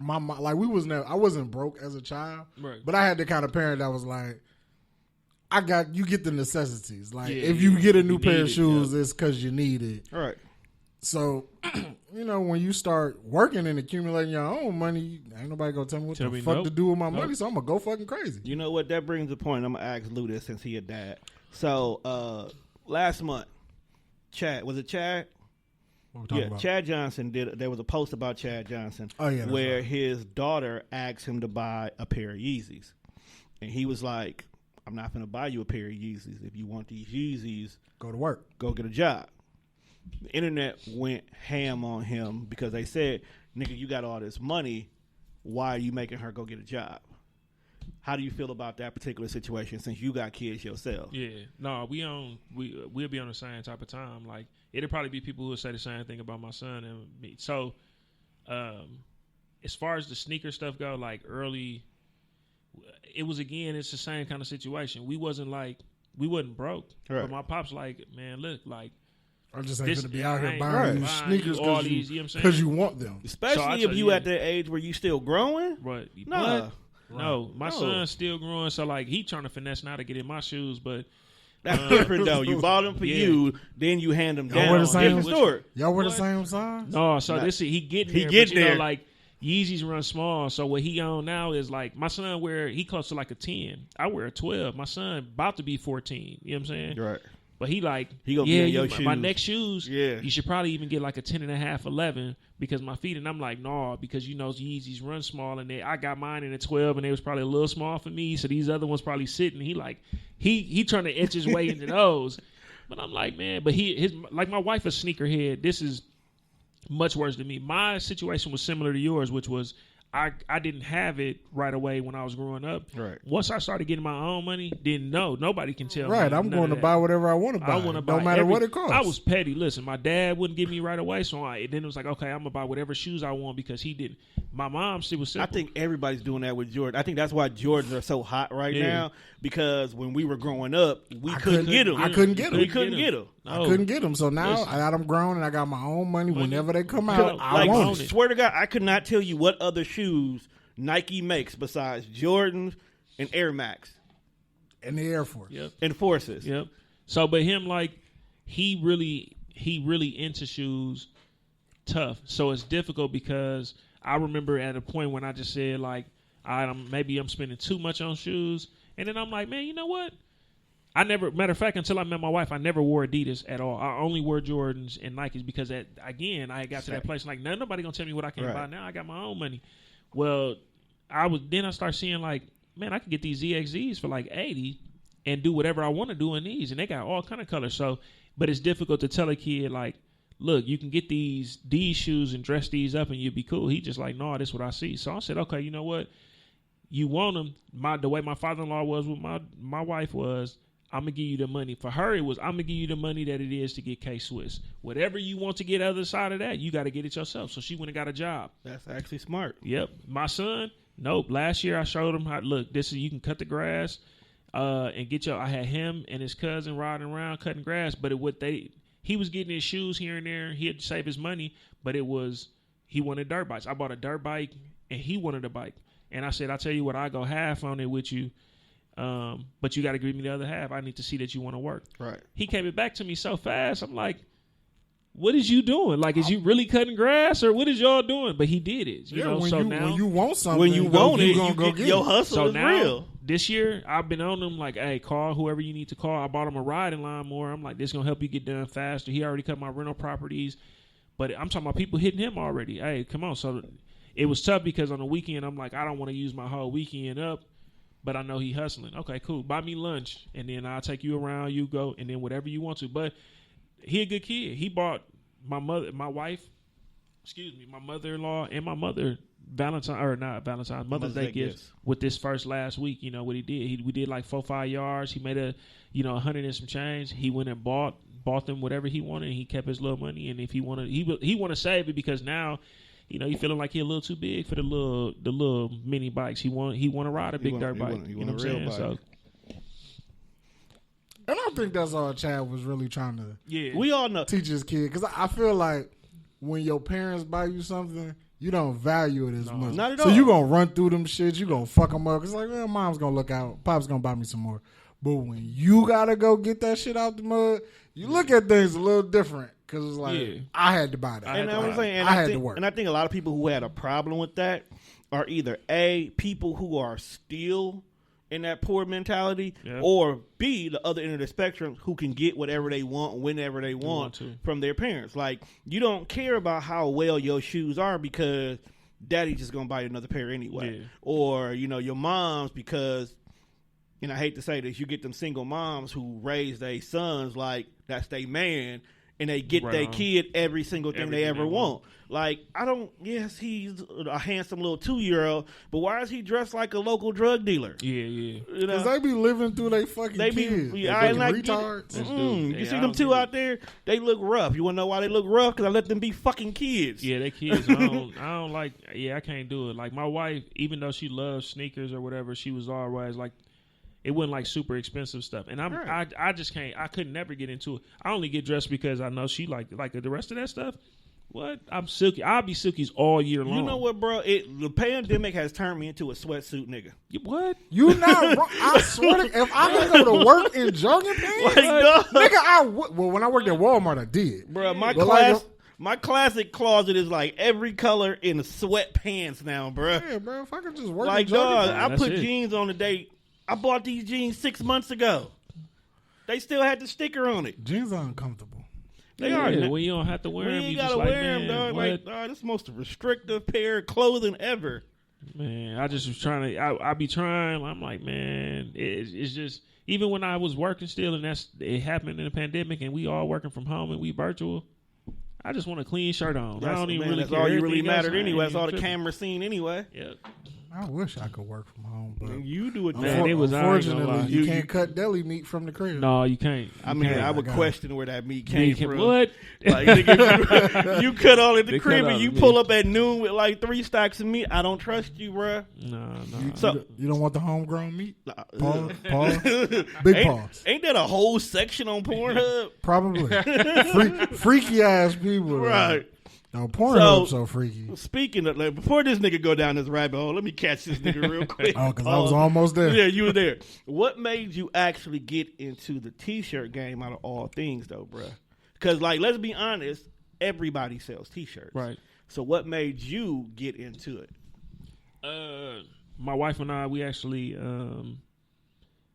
my mom. Like, I wasn't broke as a child, Right. but I had the kind of parent that was like, you get the necessities. Like, Yeah, if you get a new you pair need of it, shoes, yeah. it's because you need it. All right. So, when you start working and accumulating your own money, ain't nobody gonna tell me what the fuck nope. to do with my money. Nope. So I'm gonna go fucking crazy. You know what? That brings a point. I'm gonna ask Lou this since he a dad. So last month, Chad, was it Chad? What we talking about? Chad Johnson there was a post about Chad Johnson Oh, yeah, that's where right. his daughter asked him to buy a pair of Yeezys. And he was like, I'm not going to buy you a pair of Yeezys. If you want these Yeezys, Go to work. go get a job. The internet went ham on him because they said, nigga, you got all this money. Why are you making her go get a job? How do you feel about that particular situation since you got kids yourself? Yeah, no, we'll be on the same type of time. Like, it'll probably be people who will say the same thing about my son and me. So, as far as the sneaker stuff go, like early, it's the same kind of situation. We wasn't broke, Right. but my pop's like, man, look, like I just ain't this, gonna be out I here ain't buying these buying sneakers you all these, you know what I'm saying? because you want them. So I Especially if tell you you, at the age where you still growing. But Nah. what? No, my No. son's still growing, so like he trying to finesse now to get in my shoes, but That's different though. You bought them for Yeah. you, then you hand them Y'all down. wear the same- Different story. Y'all wear the What? same size? no, so Nah. this is he getting He there. getting but, you there. know, like Yeezys run small, so what he on now is like my son he close to like a 10. I wear a 12. My son about to be 14. You know what I'm saying? Right. But he like, He gonna be in your my shoes. next shoes, Yeah. you should probably even get like a 10.5, 11 because my feet. And I'm like, no, because Yeezys run small, and I got mine in a 12, and they was probably a little small for me. So these other ones probably sitting. He like, he trying to etch his way into those. But I'm like, man, but like my wife a sneakerhead. This is much worse than me. My situation was similar to yours, which was I didn't have it right away when I was growing up. Right. Once I started getting my own money, didn't know. Nobody can tell me. Right, I'm none going of to that. buy whatever I want to buy. I want to buy. No matter what it costs. I was petty. Listen, my dad wouldn't give me right away, so then it was like, okay, I'm gonna buy whatever shoes I want because he didn't. My mom, she was I simple. think everybody's doing that with Jordan. I think that's why Jordans are so hot right Yeah. now because when we were growing up, we I couldn't get them. I couldn't get 'em. We couldn't get them. I couldn't get them. So now I got them grown and I got my own money. Whenever they come out, I Like, want it. swear to God, I could not tell you what other shoes Nike makes besides Jordans and Air Max In the Air Force. Yep. and Forces. Yep. So, but him like he really into shoes tough. So it's difficult because I remember at a point when I just said like, maybe I'm spending too much on shoes, and then I'm like, man, you know what? Matter of fact, until I met my wife, I never wore Adidas at all. I only wore Jordans and Nikes because I got to that place like, nobody gonna tell me what I can Right. buy now. I got my own money. Well, I start seeing like, man, I can get these ZXZs for like 80 and do whatever I want to do in these, and they got all kind of colors. So, but it's difficult to tell a kid like, look, you can get these shoes and dress these up and you'd be cool. He just like, no, this is what I see. So I said, okay, you know what? you want them. The way my father-in-law was with my wife was, I'm going to give you the money. For her, it was, I'm going to give you the money that it is to get K-Swiss. Whatever you want to get other side of that, you got to get it yourself. So she went and got a job. That's actually smart. Yep. My son, nope. Last year I showed him how, look, you can cut the grass and get I had him and his cousin riding around cutting grass, but he was getting his shoes here and there. He had to save his money, but he wanted dirt bikes. I bought a dirt bike and he wanted a bike. And I said, I'll tell you what, I go half on it with you. But you got to give me the other half. I need to see that you want to work. Right. He came back to me so fast. I'm like, what is you doing? Like, is you really cutting grass or what is y'all doing? But he did it. You know, so now when you want something, when you want it, you go get your it. hustle so is now, real. This year, I've been on him like, hey, call whoever you need to call. I bought him a riding lawnmower. I'm like, this going to help you get done faster. He already cut my rental properties. But I'm talking about people hitting him already. Hey, come on. So it was tough because on the weekend, I'm like, I don't want to use my whole weekend up. But I know he hustling. Okay, cool. Buy me lunch, and then I'll take you around. You go, and then whatever you want to. But he a good kid. He bought my mother-in-law, and my mother Mother's Day gifts with this first last week. You know what he did? We did like 4-5 yards. He made $100 and some change. He went and bought them whatever he wanted. And he kept his little money, and if he wanted, he want to save it because now. You know, he feeling like he a little too big for the little mini bikes. He want to ride a big dirt bike. You know what I'm saying? So, and I think that's all Chad was really trying to. We all know teach his kid because I feel like when your parents buy you something, you don't value it as much. Not at all. So you gonna run through them shit. You gonna fuck them up. It's like, well, mom's gonna look out. Pop's gonna buy me some more. But when you gotta go get that shit out the mud, you look at things a little different. Because it's like, I had to buy that. And I had to work. And I think a lot of people who had a problem with that are either A, people who are still in that poor mentality, or B, the other end of the spectrum who can get whatever they want whenever they want from their parents. Like, you don't care about how well your shoes are because daddy's just going to buy you another pair anyway. Yeah. Or, your mom's because, and I hate to say this, you get them single moms who raise their sons like that's their man. And they get their kid every single thing they ever want. Like, yes, he's a handsome little 2-year-old, but why is he dressed like a local drug dealer? Yeah. Because they be living through their fucking kids. They retards. You see them two out there? They look rough. You want to know why they look rough? Because I let them be fucking kids. Yeah, they kids. I don't like, I can't do it. Like, my wife, even though she loves sneakers or whatever, she was always like, it wasn't like super expensive stuff, and I just can't. I could never get into it. I only get dressed because I know she like the rest of that stuff. What? I'm silky. I'll be silkies all year long. You know what, bro? The pandemic has turned me into a sweatsuit nigga. What? You not wrong. I swear to if I can go to work in jogging pants, nigga, when I worked at Walmart, I did. Bro, my classic closet is like every color in sweatpants now, bro. Yeah, bro. If I could just work like, in jogging pants. I put jeans on the date. I bought these jeans 6 months ago. They still had the sticker on it. Jeans are uncomfortable. They are. Well, you don't have to wear them. You gotta wear them, dog. Like, this is the most restrictive pair of clothing ever. Man, I just was trying to. I be trying. I'm like, man, it's just. Even when I was working still, and it happened in the pandemic, and we all working from home and we virtual. I just want a clean shirt on. I don't even really care. That's all you really mattered anyway. That's all the camera seen anyway. Yep. I wish I could work from home, but you do it. Unfortunately, you can't cut deli meat from the crib. No, you can't. I would question where that meat came from. What? Like, nigga, you cut all at the crib and you pull up at noon with like 3 stacks of meat. I don't trust you, bro. No. So you don't want the homegrown meat? Pause. Big pause. Ain't that a whole section on Pornhub? Probably. Freaky ass people, right? No, Pornhub's so freaky. Speaking of, like, before this nigga go down this rabbit hole, let me catch this nigga real quick. Because I was almost there. Yeah, you were there. What made you actually get into the T-shirt game out of all things, though, bro? Because, like, let's be honest, everybody sells T-shirts. Right. So what made you get into it? My wife and I, we actually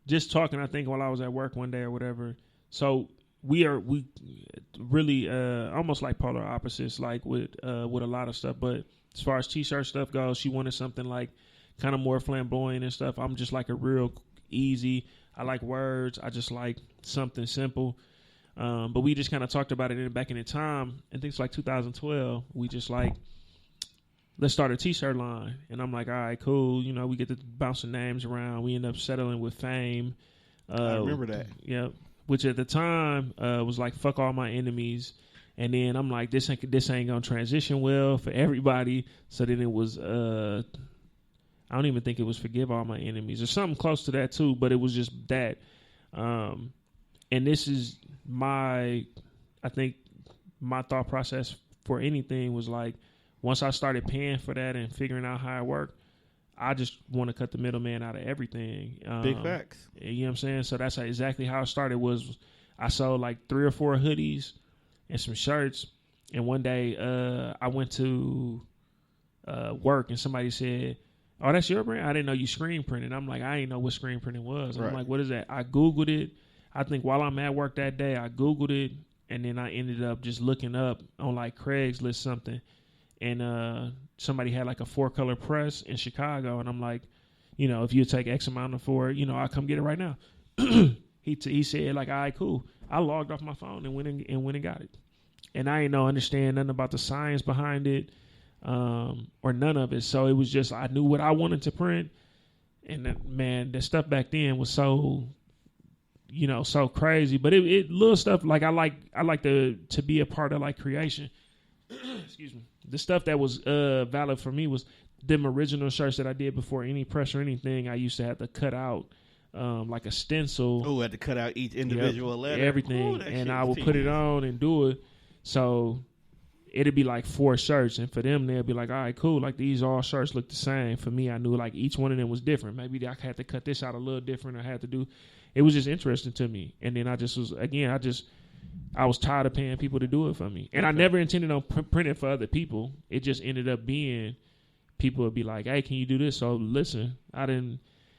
just talking, I think, while I was at work one day or whatever. So we really almost like polar opposites, like with a lot of stuff. But as far as T-shirt stuff goes, she wanted something like kind of more flamboyant and stuff. I'm just like a real easy. I like words. I just like something simple. But we just kind of talked about it back in the time. I think it's like 2012. We just like, let's start a t-shirt line. And I'm like, all right, cool. You know, we get to bouncing names around. We end up settling with Fame. I remember that. Yeah. Which at the time was like, fuck all my enemies. And then I'm like, this ain't gonna transition well for everybody. So then it was, I don't even think it was forgive all my enemies or something close to that too. But it was just that. And this is I think my thought process for anything was like, once I started paying for that and figuring out how it worked, I just want to cut the middleman out of everything. Big facts. You know what I'm saying? So that's exactly how it started. Was I sold like 3 or 4 hoodies and some shirts. And one day I went to work and somebody said, oh, that's your brand? I didn't know you screen printed. I'm like, I didn't know what screen printing was. Right. I'm like, what is that? I Googled it. I think while I'm at work that day, I Googled it. And then I ended up just looking up on like Craigslist something. And somebody had like a 4-color press in Chicago. And I'm like, you know, if you take X amount for it, you know, I'll come get it right now. He said like, all right, cool. I logged off my phone and went and got it. And I ain't understand nothing about the science behind it or none of it. So it was just, I knew what I wanted to print. And man, the stuff back then was so, you know, so crazy. But it little stuff like I like to be a part of like creation. Excuse me. The stuff that was valid for me was them original shirts that I did before any press or anything. I used to have to cut out like a stencil. Oh, had to cut out each individual letter. Everything. And I would put it on and do it. So it'd be like 4 shirts. And for them, they'd be like, all right, cool. Like these all shirts look the same. For me, I knew like each one of them was different. Maybe I had to cut this out a little different. I had to do. It was just interesting to me. And then I was tired of paying people to do it for me. And I never intended on printing for other people. It just ended up being people would be like, hey, can you do this? So listen,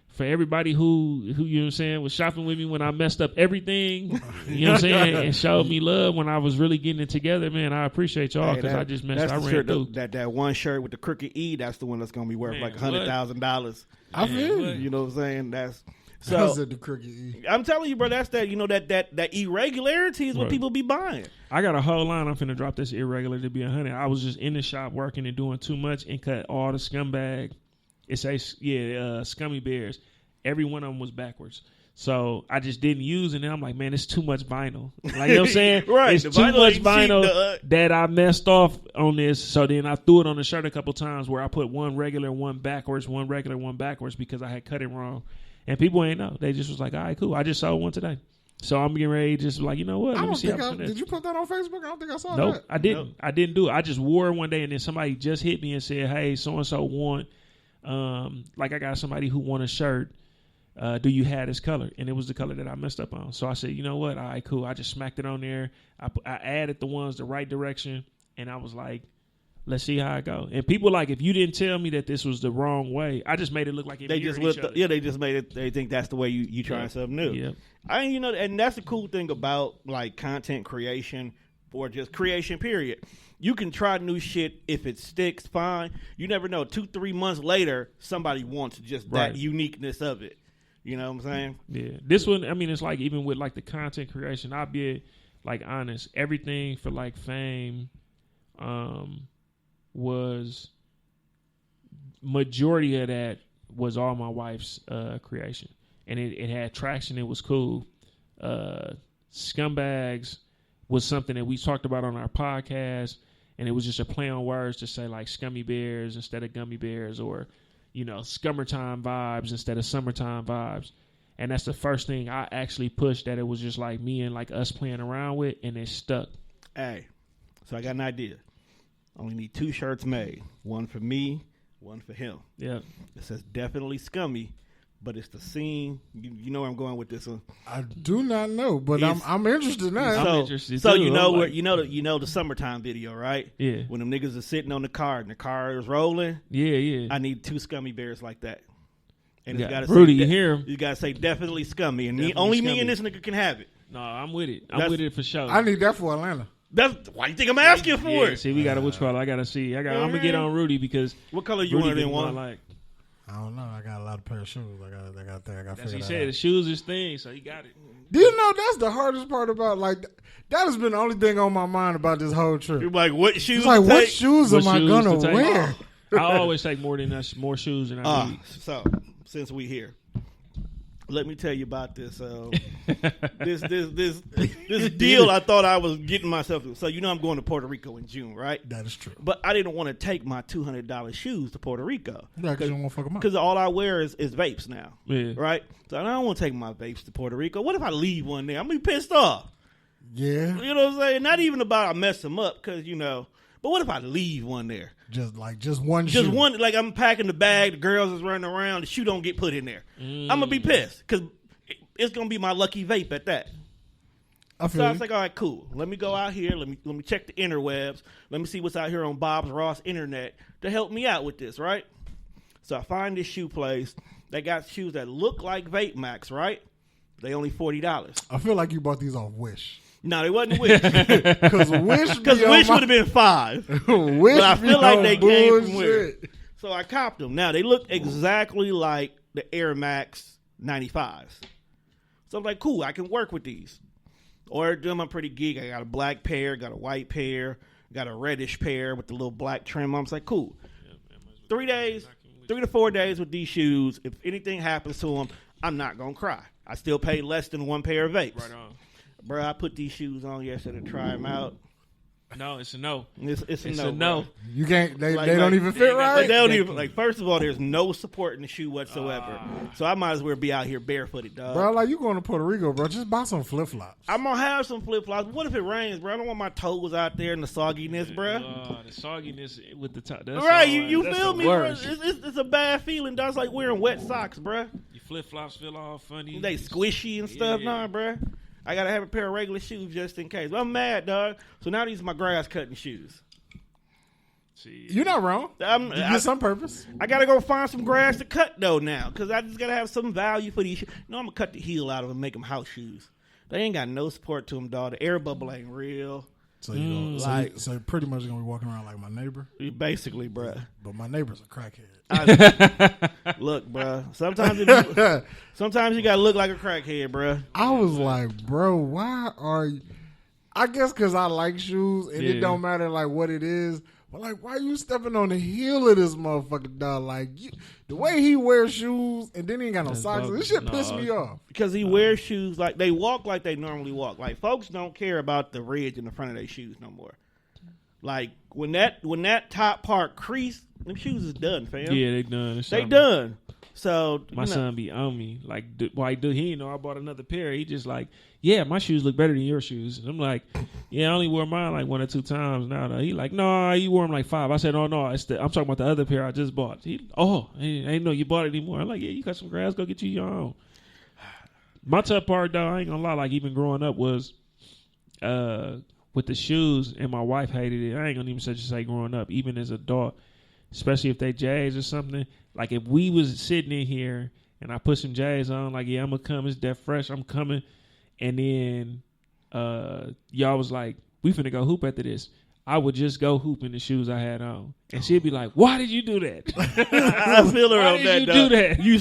for everybody who you know what I'm saying, was shopping with me when I messed up everything, you know what I'm saying, and showed me love when I was really getting it together, man, I appreciate y'all because I just messed up. I ran through. That one shirt with the crooked E, that's the one that's going to be worth like $100,000. I feel you know what I'm saying? That's... So the crooked E. I'm telling you, bro, that's that. You know that irregularity is what people be buying. I got a whole line. I'm finna drop this irregular to be 100. I was just in the shop working and doing too much and cut all the scumbag. It says Scummy Bears. Every one of them was backwards. So I just didn't use it. And I'm like, man, it's too much vinyl. Like, you know what I'm saying? Right. It's too much vinyl that I messed off on this. So then I threw it on the shirt a couple times where I put one regular, one backwards, one regular, one backwards because I had cut it wrong. And people ain't know. They just was like, all right, cool. I just sold one today. So I'm getting ready to just like, you know what? Did you put that on Facebook? I don't think I saw that. Nope, I didn't. Nope. I didn't do it. I just wore it one day and then somebody just hit me and said, hey, so-and-so want, like I got somebody who want a shirt. Do you have this color? And it was the color that I messed up on. So I said, you know what? All right, cool. I just smacked it on there. I added the ones the right direction. And I was like, let's see how it go. And people like, if you didn't tell me that this was the wrong way, I just made it look like it. They just they just made it. They think that's the way you trying something new. Yeah. And that's the cool thing about like content creation or just creation. Period. You can try new shit if it sticks, fine. You never know. 2-3 months later, somebody wants just that uniqueness of it. You know what I'm saying? Yeah. This one, I mean, it's like even with like the content creation, I'll be like honest. Everything for like Fame, was majority of that was all my wife's creation, and it had traction. It was cool. Scumbags was something that we talked about on our podcast, and it was just a play on words to say like Scummy Bears instead of Gummy Bears, or you know, Scummertime vibes instead of Summertime vibes. And that's the first thing I actually pushed, that it was just like me and like us playing around with, and it stuck. Hey, so I got an idea. Only need 2 shirts made. One for me, one for him. Yeah. It says definitely Scummy, but it's the scene. You know where I'm going with this one. I do not know, but I'm interested now. I'm interested so too. you know where you know the Summertime video, right? Yeah. When them niggas are sitting on the car and the car is rolling. Yeah. I need 2 Scummy Bears like that. And you it's got to Rudy, say, you hear him? You got to say definitely Scummy, and Definitely only Scummy. me and this nigga can have it. No, I'm with it. I'm with it for sure. I need that for Atlanta. That's why you think I'm asking for it. See, we got which color? I gotta see. I'm gonna get on Rudy because what color you Rudy want it in? One? Like, I don't know. I got a lot of pair of shoes. I got that's what figure he that said. out. The shoes is thing, so he got it. Do you know that's the hardest part about that has been the only thing on my mind about this whole trip. you're like, what shoes? It's like, what take? shoes What am I shoes gonna to take? wear? I always take more shoes than I need. So since we here, let me tell you about this. This deal I thought I was getting myself to. So I'm going to Puerto Rico in June, right? That is true. But I didn't want to take my $200 shoes to Puerto Rico. Yeah, because you don't want to fuck them up. Because all I wear is vapes now, right? So I don't want to take my vapes to Puerto Rico. What if I leave one there? I'm gonna be pissed off. Yeah, you know what I'm saying. Not even about I mess them up, because But what if I leave one there? Just one Just shoe. one, like I'm packing the bag, the girls is running around, the shoe don't get put in there. I'm going to be pissed because it's going to be my lucky vape at that. I was like, all right, cool. Let me go out here. Let me check the interwebs. Let me see what's out here on Bob's Ross internet to help me out with this, right? So I find this shoe place. They got shoes that look like Vape Max, right? They only $40. I feel like you bought these off Wish. No, they wasn't Wish. Because Wish would have been $5. Wish, but I feel like they came from where. bullshit. So I copped them. Now, they look exactly like the Air Max 95s. So I'm like, cool, I can work with these. Ordered them, I'm pretty geek. I got a black pair, got a white pair, got a reddish pair with the little black trim. I was like, cool. 3 to 4 days with these shoes. If anything happens to them, I'm not going to cry. I still pay less than one pair of vapes. Right on. Bro, I put these shoes on yesterday to try them out. No, it's a no. It's a no. You can't. They don't even fit right. They don't even like. First of all, there's no support in the shoe whatsoever. So I might as well be out here barefooted, dog. Bro, like you going to Puerto Rico, bro? Just buy some flip flops. I'm gonna have some flip flops. What if it rains, bro? I don't want my toes out there in the sogginess, bro. The sogginess with the top. Right, you feel me, bro? It's a bad feeling. That's like wearing wet socks, bro. Your flip flops feel all funny. They squishy and stuff, nah, bro. I gotta have a pair of regular shoes just in case. But I'm mad, dog. So now these are my grass cutting shoes. See, you're not wrong. You did some purpose. I gotta go find some grass to cut though now, because I just gotta have some value for these shoes. I'm gonna cut the heel out of them and make them house shoes. They ain't got no support to them, dog. The air bubble ain't real. So so pretty much gonna be walking around like my neighbor. Basically, bruh. But my neighbor's a crackhead. Look, bruh. Sometimes you gotta look like a crackhead, bruh. I was like, bro, why are you? I guess because I like shoes and it don't matter like what it is. But like, why are you stepping on the heel of this motherfucker, dog? Like, the way he wears shoes and then he ain't got no socks, this shit piss me off. Because he wears shoes like they walk like they normally walk. Like folks don't care about the ridge in the front of their shoes no more. Like when that top part crease, them shoes is done, fam. Yeah, they done. They done. So my son be on me like, why do he know I bought another pair? He just like, yeah, my shoes look better than your shoes. And I'm like, yeah, I only wore mine like 1 or 2 times now. Though. He like, no, you wore them like 5. I said, oh no, I'm talking about the other pair I just bought. I ain't know you bought it anymore. I'm like, yeah, you got some grass, go get you your own. My tough part though, I ain't gonna lie, like even growing up was, with the shoes, and my wife hated it. I ain't gonna even say growing up, even as an adult, especially if they J's or something. Like if we was sitting in here and I put some J's on, like, yeah, I'm gonna come, it's that fresh, I'm coming. And then y'all was like, we finna go hoop after this. I would just go hoop in the shoes I had on. And she'd be like, why did you do that? I feel her on that. Why did you do that? You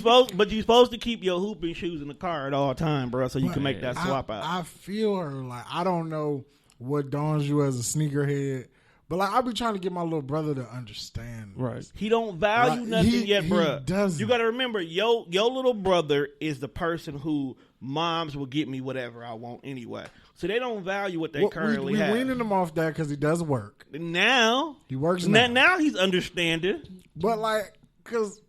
supposed to keep your hooping shoes in the car at all time, bro, so you can make that swap out. I feel her. Like, I don't know what dawns you as a sneakerhead, but like I be trying to get my little brother to understand. Right. He don't value nothing yet, bro. Doesn't. You got to remember, your little brother is the person who moms will get me whatever I want anyway. So they don't value what they currently have. We weaning him off that because he does work. Now he works now. Now he's understanding. But like, because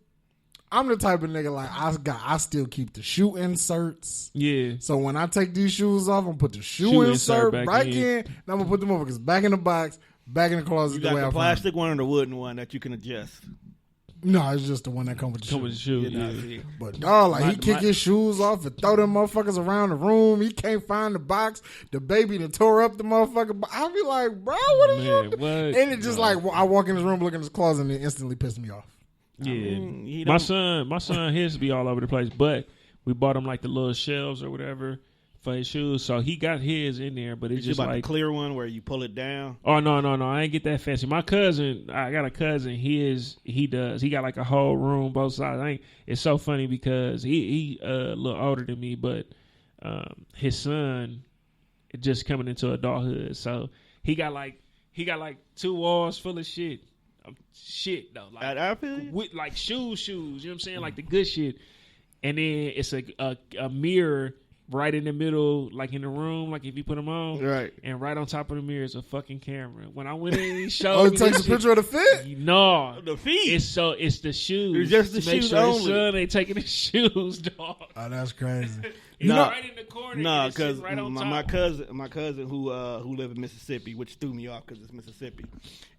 I'm the type of nigga like I still keep the shoe inserts. Yeah. So when I take these shoes off, I'm gonna put the shoe insert back in. Then I'm gonna put them over because back in the box, back in the closet. You got the plastic one or the wooden one that you can adjust. No, it's just the one that comes with the shoe. Yeah. But dog, like he kick his shoes off and throw them motherfuckers around the room. He can't find the box. The baby done tore up the motherfucker. I be like, bro, what is you? And it just like I walk in his room, look in his closet, and it instantly pissed me off. Yeah, my son, his be all over the place. But we bought him like the little shelves or whatever for his shoes, so he got his in there. But it's just like the clear one where you pull it down. Oh no, I ain't get that fancy. My cousin, I got a cousin. He got like a whole room both sides. It's so funny because he a little older than me, but his son just coming into adulthood, so he got like 2 walls full of shit. shit though. Like I feel you. with like shoes. You know what I'm saying? Like the good shit. And then it's a mirror right in the middle, like in the room, like if you put them on. Right. And right on top of the mirror is a fucking camera. When I went in, he showed me. It takes a picture of the fit? No. The feet. It's the shoes. It's just the to make shoes sure only. his son ain't taking his shoes, dog. Oh, that's crazy. It's Nah. right in the corner. Nah, because because right on top. my cousin who live in Mississippi, which threw me off because it's Mississippi.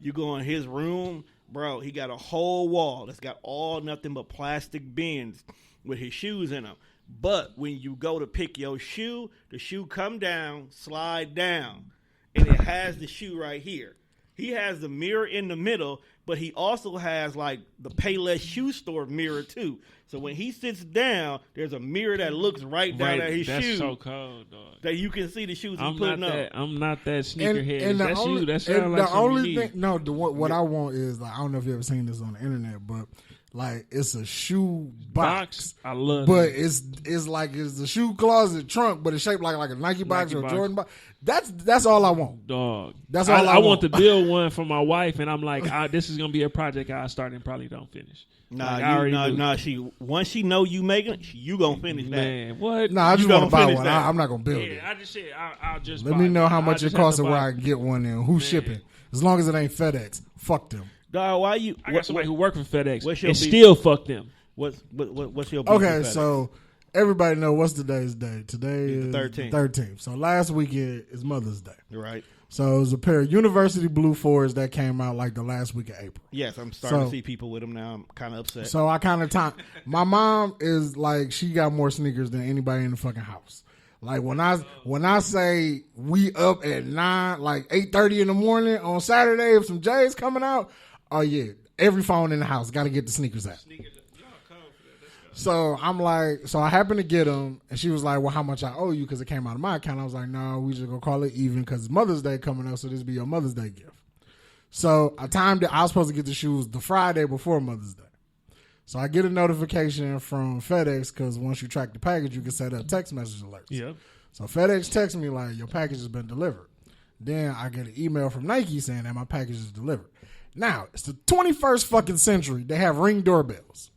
You go in his room, bro. He got a whole wall that's got all nothing but plastic bins with his shoes in them. But when you go to pick your shoe, the shoe come down, slide down, and it has the shoe right here. He has the mirror in the middle, but he also has like the Payless shoe store mirror too. So when he sits down, there's a mirror that looks right down at his That's shoe. so cold, dog. That you can see the shoes I'm he's putting up. I'm not that sneakerhead. That's only, you. That and sounds like the something only you need. thing. No, what I want is like I don't know if you ever seen this on the internet, but like it's a shoe box. I love but it. it's like it's the shoe closet trunk, but it's shaped like a Nike box Nike or a box. Jordan box. That's all I want. Dog. That's all I I want want. to build one for my wife, and I'm like, this is gonna be a project I start and probably don't finish. Like, I already knew. She once she know you making it, you gonna finish that. Man, what? No, I just You want to gonna buy finish one. that. I'm not gonna build it. Yeah, I just said I'll just. Let buy me it. know how I much it just have costs to and where buy I it. can get one and who's shipping. As long as it ain't FedEx, fuck them. Dog, why you? I got somebody who worked for FedEx what's your and beef? still fuck them. What's your beef Okay, with FedEx? so everybody know what's today's day. Today It's is the 13th. 13th. So last weekend is Mother's Day. right. So it was a pair of University Blue 4s that came out like the last week of April. Yes, I'm starting So- to see people with them now. I'm kind of upset. So I kind of my mom is like she got more sneakers than anybody in the fucking house. Like when I say we up at 9, like 8:30 in the morning on Saturday if some J's coming out, oh yeah, every phone in the house got to get the sneakers out. So I'm like, so I happened to get them, and she was like, well, how much I owe you because it came out of my account. I was like, no, we just gonna call it even because it's Mother's Day coming up, so this be your Mother's Day gift. So I timed it. I was supposed to get the shoes the Friday before Mother's Day. So I get a notification from FedEx because once you track the package, you can set up text message alerts. Yep. So FedEx texts me like, your package has been delivered. Then I get an email from Nike saying that my package is delivered. Now, it's the 21st fucking century. They have Ring doorbells.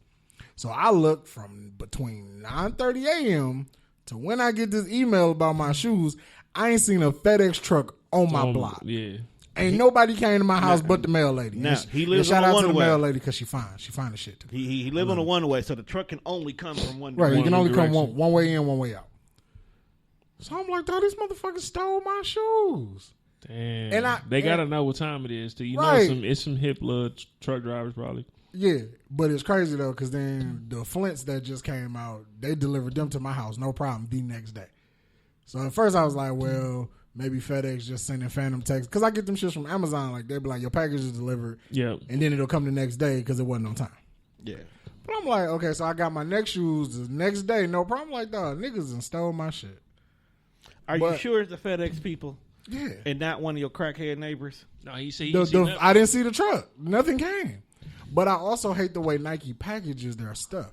So I look from between 9:30 a.m. to when I get this email about my shoes, I ain't seen a FedEx truck on my block. Yeah. Ain't nobody came to my house but the mail lady. Now, And he lives shout on out one to the way. mail lady because she fine. She fine as shit too. He live on a one way, so the truck can only come from one Right, you direction. can only come direction. one way in, one way out. So I'm like, dog, these motherfuckers stole my shoes. Damn. And they gotta know what time it is. You Right. know, it's some hip little truck drivers probably. Yeah, but it's crazy though, because then the Flints that just came out, they delivered them to my house, no problem, the next day. So at first I was like, well, maybe FedEx just sending phantom texts, because I get them shits from Amazon, like they be like, your package is delivered, Yep. and then it'll come the next day because it wasn't on time. Yeah. But I'm like, okay, so I got my next shoes the next day, no problem. Like, dog, niggas done stole my shit. Are you But- sure it's the FedEx people Yeah. and not one of your crackhead neighbors? No, he said he The- didn't see the- nothing. I didn't see the truck. Nothing came. But I also hate the way Nike packages their stuff.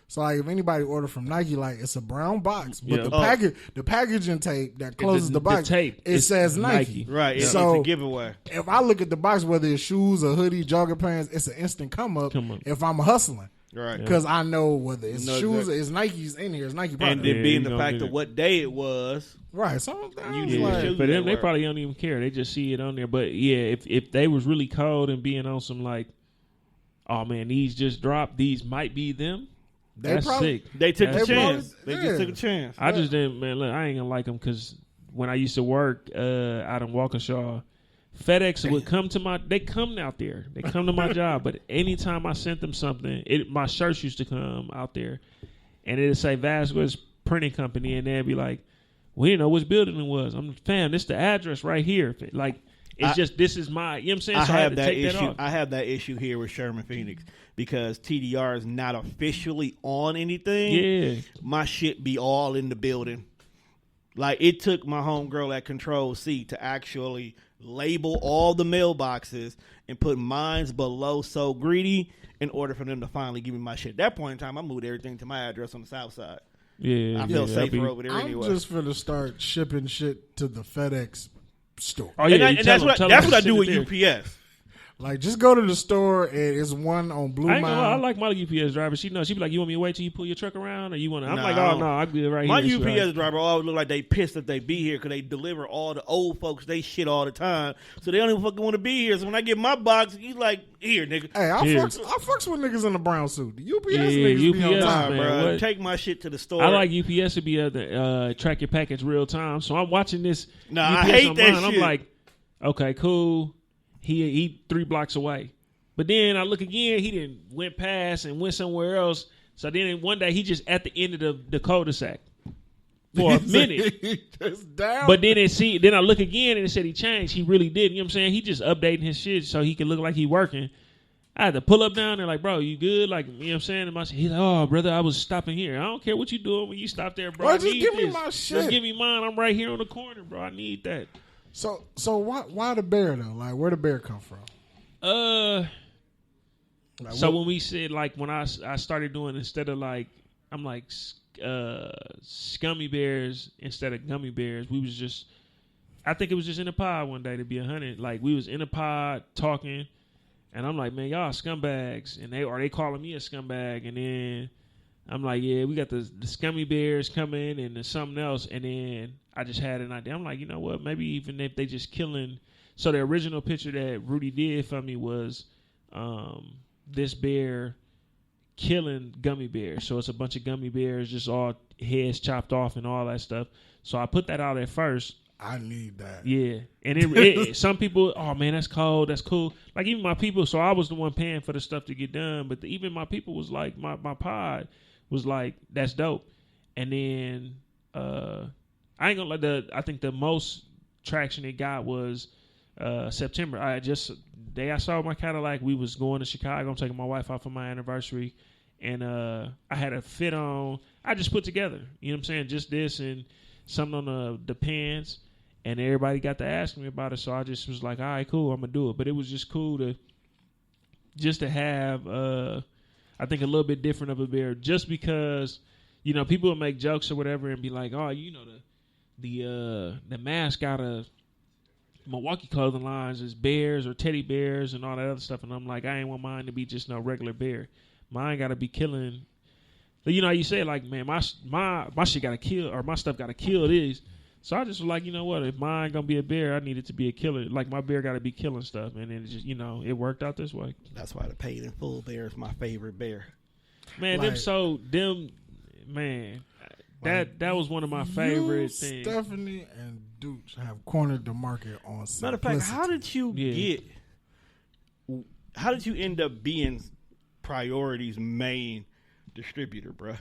So like if anybody order from Nike, like it's a brown box, but Yeah. the packaging tape that closes the box, tape it is says Nike. Nike. Right. It's So a giveaway. if I look at the box, whether it's shoes, a hoodie, jogger pants, it's an instant come up. If I'm hustling, Right. because I know whether it's No, shoes, exactly. it's Nike's in here, it's Nike And product. then Yeah, being you the gonna fact get of it. what day it was. Right. So I was Yeah. like, Shoes For them, they work. probably don't even care. They just see it on there. But yeah, if they was really cold and being on some like, oh man, these just dropped. These might be them. That's probably- sick. They took That's a They chance. probably- They yeah. just took a chance. I just didn't, man. Look, I ain't gonna like them because when I used to work out in Waukesha, FedEx would come to they come out there. They come to my job, but anytime I sent them something, my shirts used to come out there, and it'd say Vasquez Printing Company, and they'd be like, "We didn't know which building it was." I'm fam, this the address right here. Like, it's this is my, you know what I'm saying? I So I had have to that take issue. that off. I have that issue here with Sherman Phoenix because TDR is not officially on anything. Yeah. My shit be all in the building. Like it took my homegirl at Control C to actually label all the mailboxes and put mines below So Greedy in order for them to finally give me my shit. At that point in time, I moved everything to my address on the south side. Yeah, I feel yeah, safer over there I'm anyway. just finna start shipping shit to the FedEx store. Oh yeah, and you that's tell what them that's to what I send do it with there. UPS. Like, just go to the store and it's one on Blue I ain't Mile. gonna lie, I like my UPS driver. She knows. She be like, "You want me to wait till you pull your truck around, or you want to?" I'm like, "Oh no, I'm good right my here." My UPS driver always look like they pissed that they be here because they deliver all the old folks. They shit all the time, so they don't even fucking want to be here. So when I get my box, he's like, "Here, nigga." Hey, I fucks with niggas in the brown suit. The UPS niggas be on time, bro. What? Take my shit to the store. I like UPS to be able to track your package real time. So I'm watching this. Nah, UPS I hate online. that shit. I'm like, okay, cool. He 3 blocks away. But then I look again, he didn't went past and went somewhere else. So then one day he just at the end of the cul-de-sac for a minute. Down. But then then I look again and it said he changed. He really did. You know what I'm saying? He just updating his shit so he can look like he working. I had to pull up down there like, bro, you good? Like, you know what I'm saying? And he's like, oh, brother, I was stopping here. I don't care what you doing when you stop there, bro. Well, just give me my shit. Just give me mine. I'm right here on the corner, bro. I need that. So why the bear though? Like, where the bear come from? So when we said, like, when I started doing, instead of like, I'm like scummy bears instead of gummy bears, we was just, I think it was just in a pod one day, to be 100. Like, we was in a pod talking, and I'm like, man, y'all scumbags, and they calling me a scumbag, and then I'm like, yeah, we got the scummy bears coming and there's something else, and then I just had an idea. I'm like, you know what, maybe even if they just killing. So the original picture that Rudy did for me was this bear killing gummy bears. So it's a bunch of gummy bears, just all heads chopped off and all that stuff. So I put that out at first. I need that. Yeah. And it some people, oh man, that's cold, that's cool. Like, even my people, so I was the one paying for the stuff to get done, but even my people was like, my pod was like, that's dope. And then I ain't gonna let I think the most traction it got was September. I saw my Cadillac. We was going to Chicago. I'm taking my wife out for my anniversary, and I had a fit on. I just put together, you know what I'm saying, just this and something on the pants, and everybody got to ask me about it. So I just was like, all right, cool, I'm gonna do it. But it was just cool to have I think a little bit different of a bear, just because, you know, people will make jokes or whatever and be like, oh, you know, the mascot of Milwaukee clothing lines is bears or teddy bears and all that other stuff, and I'm like, I ain't want mine to be just no regular bear. Mine got to be killing. You know how you say, like, man, my shit got to kill, or my stuff got to kill this. So I just was like, you know what, if mine gonna be a bear, I need it to be a killer. Like, my bear got to be killing stuff, and then it just, you know, it worked out this way. That's why the paid in full bear is my favorite bear. Man, man. That was one of my favorite things. Stephanie and Dooch have cornered the market on simplicity. Matter of fact, how did you end up being Priority's main distributor, bro?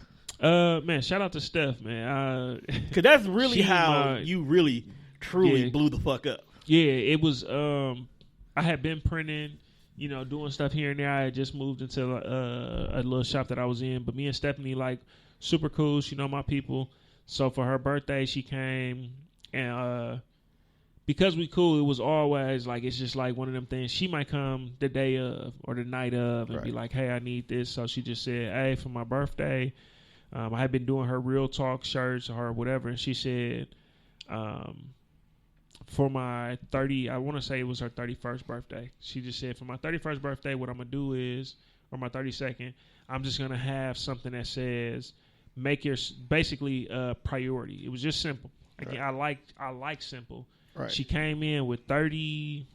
Man, shout out to Steph, man. Cause that's really how you really truly blew the fuck up. Yeah, it was. I had been printing, you know, doing stuff here and there. I had just moved into a little shop that I was in, but me and Stephanie, like, super cool. She know my people. So for her birthday, she came, and because we cool, it was always like, it's just like one of them things. She might come the day of or the night of and be like, hey, I need this. So she just said, hey, for my birthday, I had been doing her Real Talk shirts or whatever, and she said, for my I want to say it was her 31st birthday. She just said, for my 31st birthday, what I'm going to do is, or my 32nd, I'm just going to have something that says, make your, basically, priority. It was just simple. Again, I like simple. Right. She came in with 30.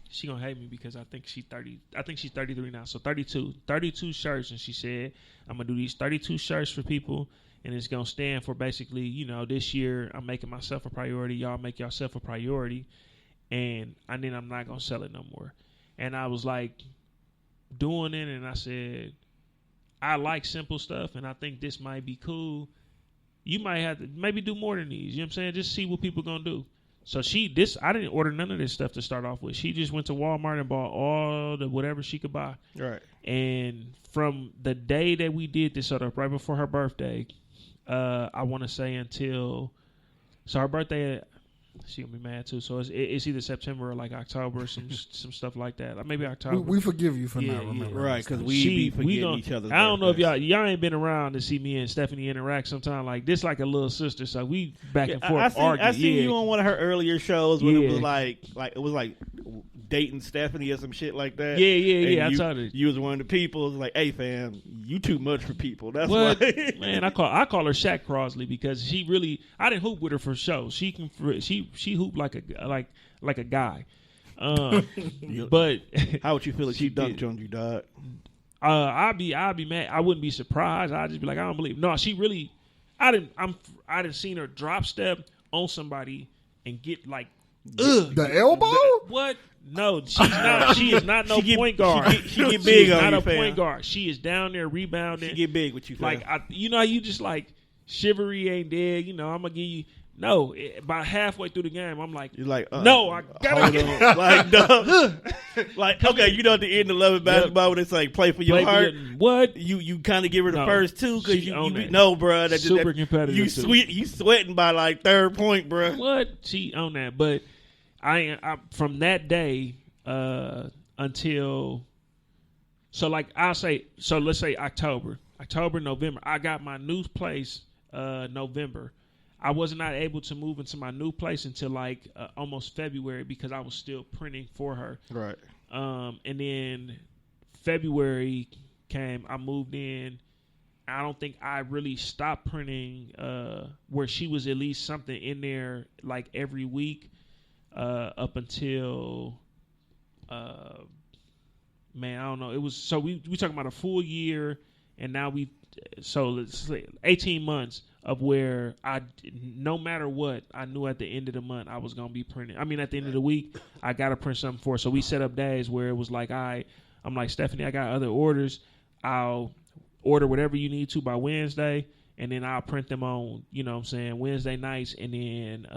She gonna hate me because I think she's 30. I think she's 33 now. So 32 shirts, and she said, I'm gonna do these 32 shirts for people, and it's gonna stand for basically, you know, this year I'm making myself a priority. Y'all make yourself a priority, and then I'm not gonna sell it no more. And I was like doing it, and I said, I like simple stuff, and I think this might be cool. You might have to maybe do more than these. You know what I'm saying? Just see what people gonna do. So I didn't order none of this stuff to start off with. She just went to Walmart and bought all the whatever she could buy. Right. And from the day that we did this sort of right before her birthday, I want to say until, so her birthday, she gonna be mad too. So it's either September or like October, some stuff like that. Like maybe October. We forgive you for not remembering. Right, because we be forgetting each other's I don't know if birthdays. y'all ain't been around to see me and Stephanie interact sometime like this, like a little sister. So we back and forth argue. I seen you on one of her earlier shows when it was like it was like dating Stephanie or some shit like that. Yeah. And I told her. You was one of the people. It was like, hey, fam, you too much for people. That's What? why. Man, I call her Shaq Crosley because she really. I didn't hoop with her for show. She hooped like a guy. But how would you feel if she dunked on you, dog? I'd be mad. I wouldn't be surprised. I'd just be like, I don't believe. No, she really. I didn't seen her drop step on somebody and get like the elbow. What? No, she's not. She is not no point guard. She get big on you, not a fam. point guard. She is down there rebounding. She get big with you, fam. Like you just like chivalry ain't dead. I'm gonna give you. No, about halfway through the game, I'm like, you're like, no, I gotta hold on. Like, no. Like, okay, at the end of Love and Basketball, when it's like play for your heart. What you kind of give her the first two because you that. know, bro, that super competitive. You sweating by like third point, bro. What she on that? But I from that day until let's say October, November. I got my new place November. I was not able to move into my new place until like almost February because I was still printing for her. Right. And then February came. I moved in. I don't think I really stopped printing where she was at least something in there like every week up until man, I don't know. It was so we talking about a full year, and now let's say 18 months of where no matter what, I knew at the end of the month I was gonna be printing. I mean, at the end of the week, I gotta print something for her. So we set up days where it was like, I'm like, Stephanie, I got other orders. I'll order whatever you need to by Wednesday, and then I'll print them on, Wednesday nights and then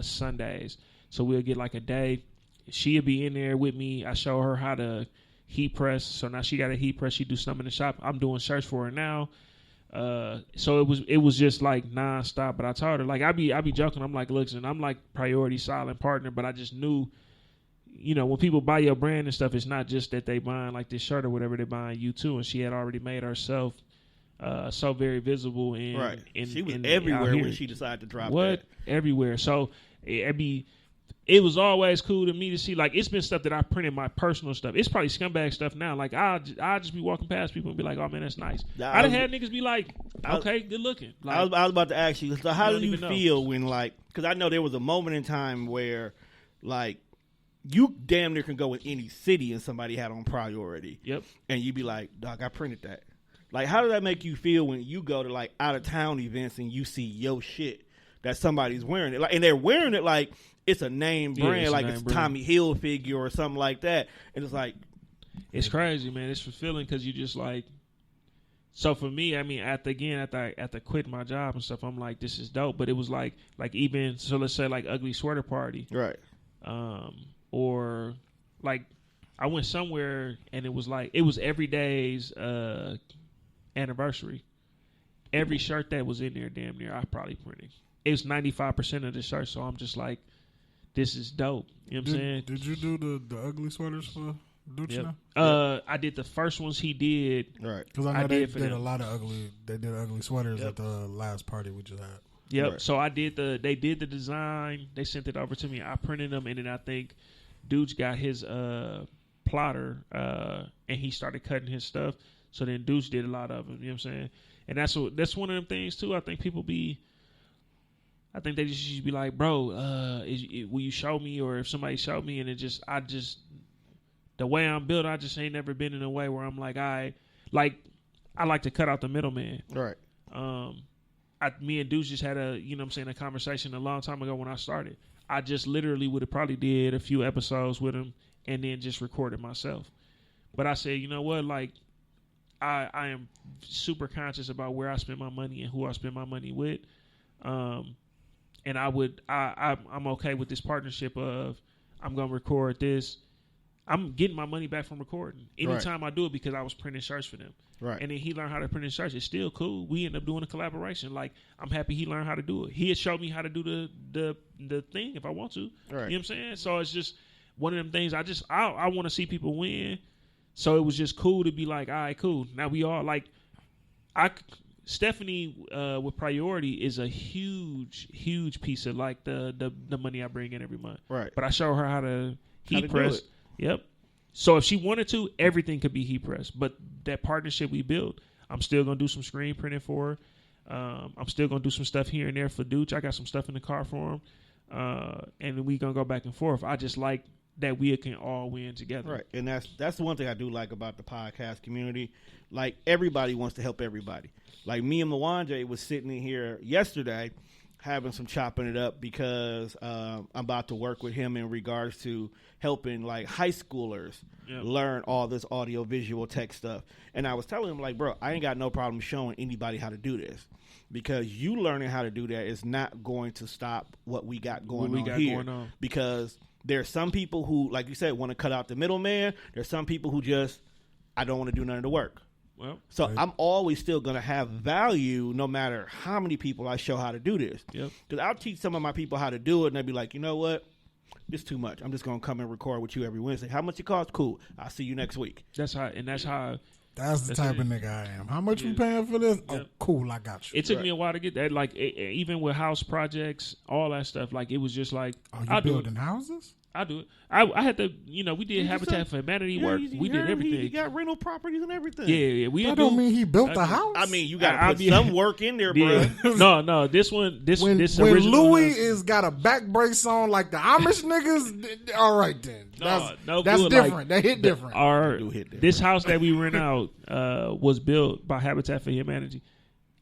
Sundays. So we'll get like a day. She'll be in there with me. I show her how to heat press. So now she got a heat press. She do something in the shop. I'm doing shirts for her now. So it was just like nonstop. But I told her, like, I be joking. I'm like, listen, I'm like priority silent partner, but I just knew, when people buy your brand and stuff, it's not just that they buying like this shirt or whatever, they buying you too. And she had already made herself so very visible in right. In, she was in, everywhere when she decided to drop that. Everywhere. So it was always cool to me to see, like, it's been stuff that I printed, my personal stuff. It's probably scumbag stuff now. Like, I'll just be walking past people and be like, oh, man, that's nice. I done had niggas be like, okay, good looking. Like, I was about to ask you, so how do you feel when, like, because I know there was a moment in time where, like, you damn near can go in any city and somebody had on priority. Yep. And you'd be like, dog, I printed that. Like, how does that make you feel when you go to, like, out-of-town events and you see your shit that somebody's wearing it? Like, and they're wearing it like it's a name brand, it's like it's Tommy Hilfiger or something like that. And it's like, it's crazy, man. It's fulfilling because you just like. So for me, I mean, after quitting my job and stuff, I'm like, this is dope. But it was like even so, let's say like Ugly Sweater Party, right? Or like I went somewhere and it was Everyday's anniversary. Every shirt that was in there, damn near, I probably printed. It was 95% of the shirt, so I'm just like, this is dope. You know what I'm saying? Did you do the ugly sweaters for Ducci? Yep. I did the first ones he did. Right. Because I know they did a lot of ugly sweaters at the last party we just had. Yep. Right. So they did the design. They sent it over to me. I printed them, and then I think Dude's got his plotter, and he started cutting his stuff. So then Dude's did a lot of them. You know what I'm saying? And that's one of them things too. I think they just should be like, bro, will you show me? Or if somebody showed me, and the way I'm built, I just ain't never been in a way where I'm like, I like to cut out the middleman. Right. Me and Deuce just had a conversation a long time ago when I started. I just literally would have probably did a few episodes with him and then just recorded myself. But I said, you know what, like, I am super conscious about where I spend my money and who I spend my money with. And I'm okay with this partnership of I'm going to record this. I'm getting my money back from recording anytime I do it because I was printing shirts for them. Right. And then he learned how to print his shirts. It's still cool. We end up doing a collaboration. Like, I'm happy he learned how to do it. He had showed me how to do the thing if I want to. Right. You know what I'm saying? So it's just one of them things. I want to see people win. So it was just cool to be like, all right, cool. Now we all like, Stephanie with Priority is a huge piece of like the money I bring in every month. Right. But I show her how to heat press. Yep. So if she wanted to, everything could be heat press. But that partnership we built, I'm still gonna do some screen printing for her. I'm still gonna do some stuff here and there for Dooch. I got some stuff in the car for him, and we gonna go back and forth. I just like that we can all win together. Right, and that's the one thing I do like about the podcast community. Like, everybody wants to help everybody. Like, me and Mwanje was sitting in here yesterday having some chopping it up because I'm about to work with him in regards to helping, like, high schoolers learn all this audio visual tech stuff. And I was telling him, like, bro, I ain't got no problem showing anybody how to do this, because you learning how to do that is not going to stop what we got going on here. Because there's some people who, like you said, want to cut out the middleman. There's some people who just, I don't want to do none of the work. Well, so I'm always still going to have value no matter how many people I show how to do this. Because I'll teach some of my people how to do it, and they'll be like, you know what? It's too much. I'm just going to come and record with you every Wednesday. How much it costs? Cool. I'll see you next week. That's how. That's the type of nigga I am. How much we paying for this? Oh, cool. I got you. It took me a while to get that. Like, even with house projects, all that stuff, like, it was just like, oh, you building houses? I do it. I had to, we did Habitat for Humanity work. We did everything. He got rental properties and everything. Yeah. That don't mean he built the house. I mean, you got to put some work in there, bro. No. This when original Louis house is got a back brace on like the Amish niggas, all right then. That's different. They hit different. This house that we rent out was built by Habitat for Humanity.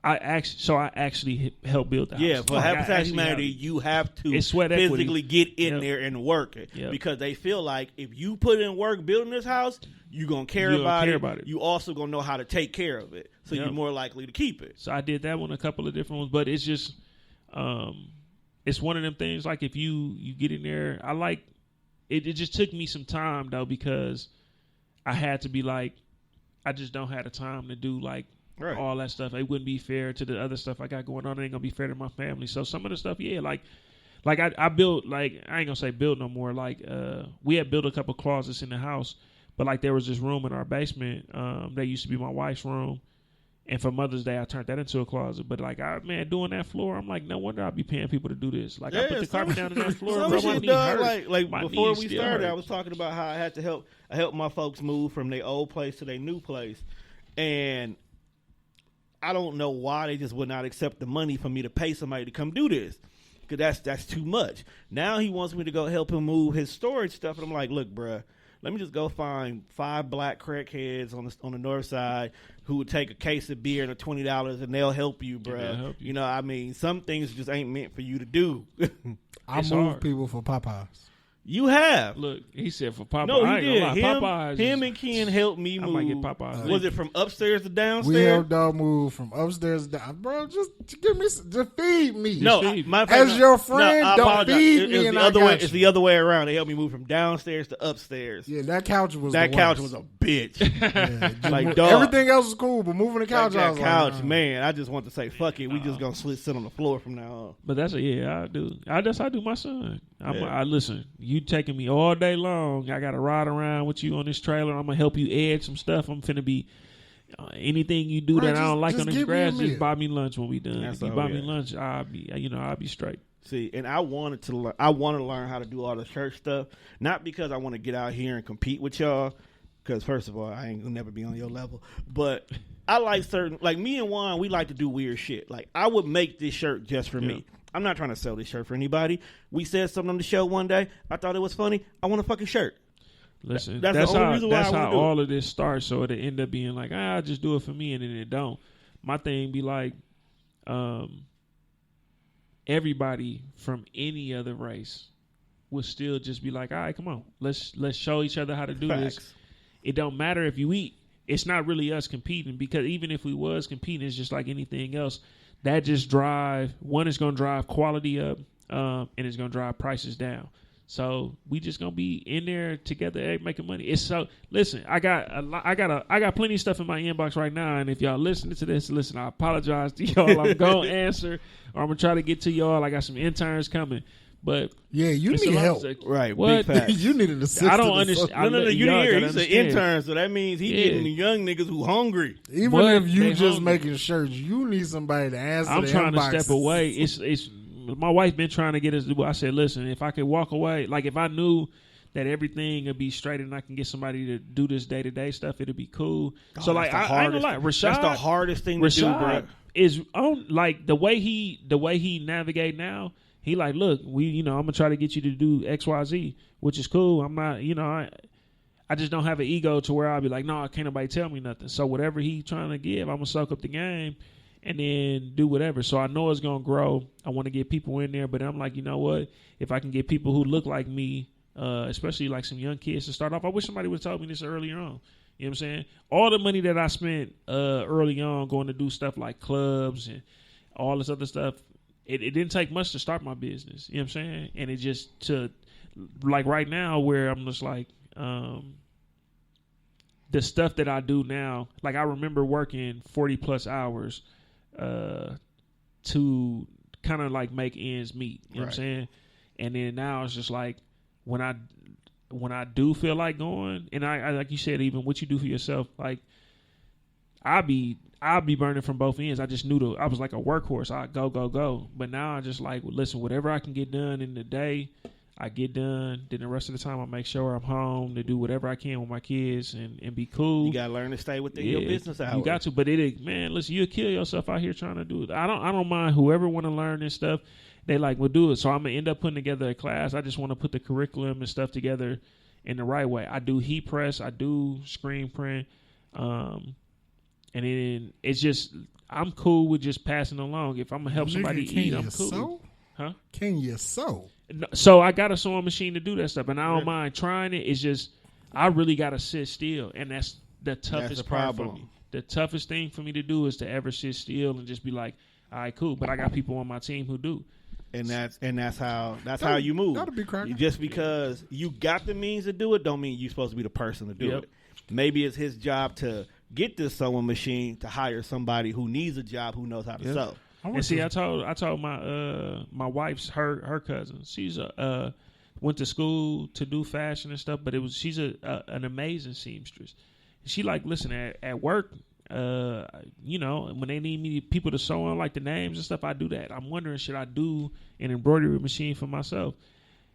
I actually helped build the house. Yeah, for Habitat for Humanity, you have to physically get in there and work it, because they feel like if you put in work building this house, you're gonna care about it. You also gonna know how to take care of it, so you're more likely to keep it. So I did that one, a couple of different ones, but it's just, it's one of them things. Like, if you get in there, I like it. It just took me some time though, because I had to be like, I just don't have the time to do like. Right. All that stuff. It wouldn't be fair to the other stuff I got going on. It ain't gonna be fair to my family. So some of the stuff, like I built, like, I ain't gonna say built no more. Like, we had built a couple closets in the house, but like there was this room in our basement that used to be my wife's room, and for Mother's Day I turned that into a closet. But like, doing that floor, I'm like, no wonder I'll be paying people to do this. Like, I put the carpet down on that floor. Bro, my knee hurt. Like before we started, I was talking about how I had to help my folks move from their old place to their new place, and I don't know why they just would not accept the money for me to pay somebody to come do this, because that's too much. Now he wants me to go help him move his storage stuff, and I'm like, look, bruh, let me just go find 5 black crackheads on the north side who would take a case of beer and $20, and they'll help you, bruh. You know, I mean, some things just ain't meant for you to do. I move people for Popeyes. You have. Look, he said for Popeyes. No, he did. Popeyes him and Ken helped me move. I might get Popeyes. Was it from upstairs to downstairs? We helped dog move from upstairs to down. Bro, just give me, just feed me. No, as your friend, don't feed me. It's the other way around. They helped me move from downstairs to upstairs. Yeah, that couch was a bitch. Yeah, like, dog. Everything else was cool, but moving the couch, that couch, man. I just want to say, fuck it. We just gonna sit on the floor from now on. But I do. I do my son. I listen. You taking me all day long. I got to ride around with you on this trailer. I'm going to help you edge some stuff. I'm finna be anything you do that I don't like on this grass, just buy me lunch when we done. If you buy me lunch, I'll be straight. See, and I want to learn how to do all the church stuff, not because I want to get out here and compete with y'all, because first of all, I ain't gonna never be on your level, but I like like me and Juan, we like to do weird shit. Like, I would make this shirt just for me. I'm not trying to sell this shirt for anybody. We said something on the show one day. I thought it was funny. I want a fucking shirt. Listen, that's the only reason why how all of this starts. So it'll end up being like, I'll just do it for me, and then it don't. My thing be like, everybody from any other race would still just be like, all right, come on, let's show each other how to do this. It don't matter if you eat. It's not really us competing, because even if we was competing, it's just like anything else. That just it's going to drive quality up, and it's going to drive prices down. So we just going to be in there together making money. It's so, listen, I got plenty of stuff in my inbox right now, and if y'all listening to this, listen, I apologize to y'all. I'm going to answer, or I'm going to try to get to y'all. I got some interns coming. But yeah, you need help, right? What? Big facts. You need an assistant. I don't understand. No. You didn't hear. He's an intern, so that means he getting the young niggas who hungry. Even if you just making shirts, you need somebody to answer. I'm trying inboxes. to step away. It's my wife been trying to get us to do. I said, listen, if I could walk away, like if I knew that everything will be straight and I can get somebody to do this day-to-day stuff, it'll be cool. So like I ain't gonna lie, Rashad, that's the hardest thing to do, bro. Is on like the way he navigate now. He like, look, I'm gonna try to get you to do XYZ, which is cool. I'm not, I just don't have an ego to where I'll be like, no, can't nobody tell me nothing. So whatever he trying to give, I'm gonna soak up the game and then do whatever. So I know it's gonna grow. I want to get people in there, but I'm like, you know what? If I can get people who look like me, especially like some young kids to start off, I wish somebody would have told me this earlier on. You know what I'm saying? All the money that I spent early on going to do stuff like clubs and all this other stuff, it didn't take much to start my business. You know what I'm saying? And it just to like right now where I'm just like the stuff that I do now, like I remember working 40 plus hours to kind of like make ends meet. You know what I'm saying? And then now it's just like when I do feel like going, and I like you said, even what you do for yourself, like I'll be burning from both ends. I just knew I was like a workhorse. I go. But now I just like, listen, whatever I can get done in the day, I get done. Then the rest of the time I make sure I'm home to do whatever I can with my kids and be cool. You gotta learn to stay within your business hours. You got to, but listen, you'll kill yourself out here trying to do it. I don't mind whoever want to learn this stuff. They like will do it. So I'm gonna end up putting together a class. I just want to put the curriculum and stuff together in the right way. I do heat press. I do screen print. And then it's just I'm cool with just passing along. If I'm gonna help somebody eat, I'm cool. Sew? Huh? Can you sew? So I got a sewing machine to do that stuff, and I don't mind trying it. It's just I really gotta sit still, and that's the toughest part for me. The toughest thing for me to do is to ever sit still and just be like, all right, cool. But I got people on my team who do. And that's how you move. That'll be cracking. Just because you got the means to do it, don't mean you're supposed to be the person to do it. Maybe it's his job to get this sewing machine to hire somebody who needs a job who knows how to sew. And see, I told my wife's her cousin. She's went to school to do fashion and stuff, but she's an amazing seamstress. She like listen at work. When they need me people to sew on like the names and stuff, I do that. I'm wondering, should I do an embroidery machine for myself?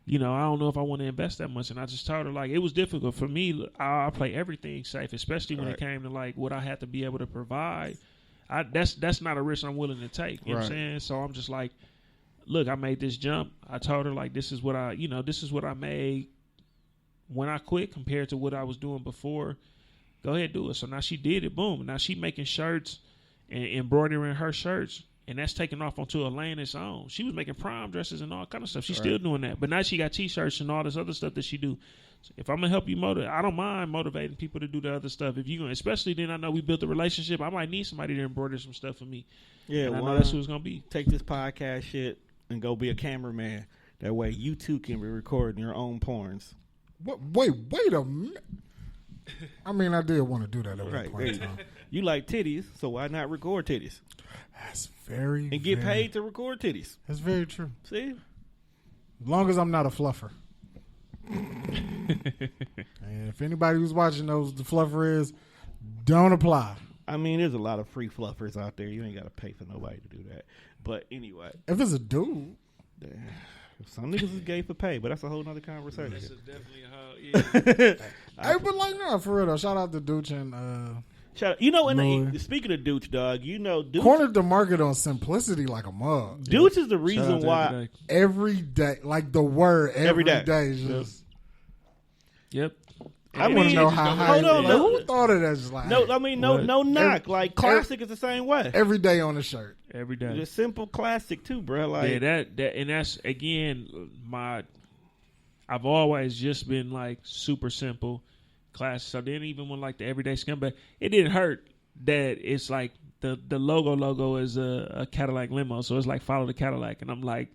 I don't know if I want to invest that much. And I just told her, like, it was difficult for me. I play everything safe, especially when it came to like what I had to be able to provide. That's not a risk I'm willing to take. You know what I'm saying? So I'm just like, look, I made this jump. I told her like, this is what I made when I quit compared to what I was doing before. Go ahead, do it. So now she did it. Boom. Now she making shirts and embroidering her shirts, and that's taking off onto a lane its own. She was making prom dresses and all kind of stuff. She's still doing that. But now she got T-shirts and all this other stuff that she do. So if I'm going to help you motivate, I don't mind motivating people to do the other stuff. If you, especially then I know we built a relationship, I might need somebody to embroider some stuff for me. Yeah, and I know that's who it's going to be. Take this podcast shit and go be a cameraman. That way you too can be recording your own porns. What? Wait a minute. I mean, I did want to do that at one point in time. You like titties, so why not record titties? That's very and get paid to record titties. That's very true. See, as long as I'm not a fluffer. And if anybody who's watching knows the fluffer is, don't apply. I mean, there's a lot of free fluffers out there. You ain't got to pay for nobody to do that. But anyway, if it's a dude. Some niggas is gay for pay, but that's a whole nother conversation. This is definitely Hey, but like, no, for real though. Shout out to Dooch and shout out. Speaking of Dooch, dog, Dooch cornered the market on simplicity like a mug. Dooch is the reason why every day, like the word every day is just. Yep. I want to know how. Hold on, who thought of that? Just like no knock. Like classic is the same way. Every day on the shirt. Every day. It's a simple classic too, bro. Like that, and that's again I've always just been like super simple, classic. So then even when like the everyday scumbag, it didn't hurt that it's like the logo is a Cadillac limo, so it's like follow the Cadillac, and I'm like.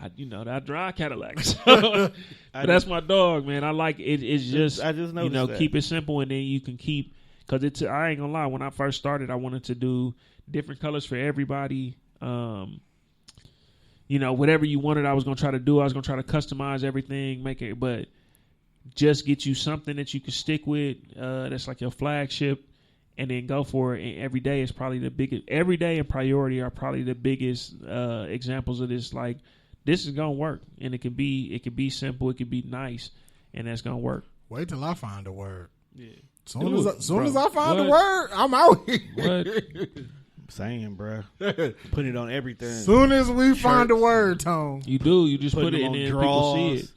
I drive Cadillacs. But that's my dog, man. I like it. It's just, I just noticed that. Keep it simple, and then you can keep, because I ain't gonna lie, when I first started, I wanted to do different colors for everybody. Whatever you wanted, I was gonna try to do. I was gonna try to customize everything, make it, but just get you something that you can stick with. That's like your flagship, and then go for it. And every day is probably the biggest. Every day and priority are probably the biggest examples of this. Like. This is gonna work, and it can be simple, it can be nice, and that's gonna work. Wait till I find a word. Yeah. Soon as I find a word, I'm out here. What? Saying, bro, put it on everything. Soon as we find a word, Tone. You do. You just Putting put it them in on there and people see drawers, it.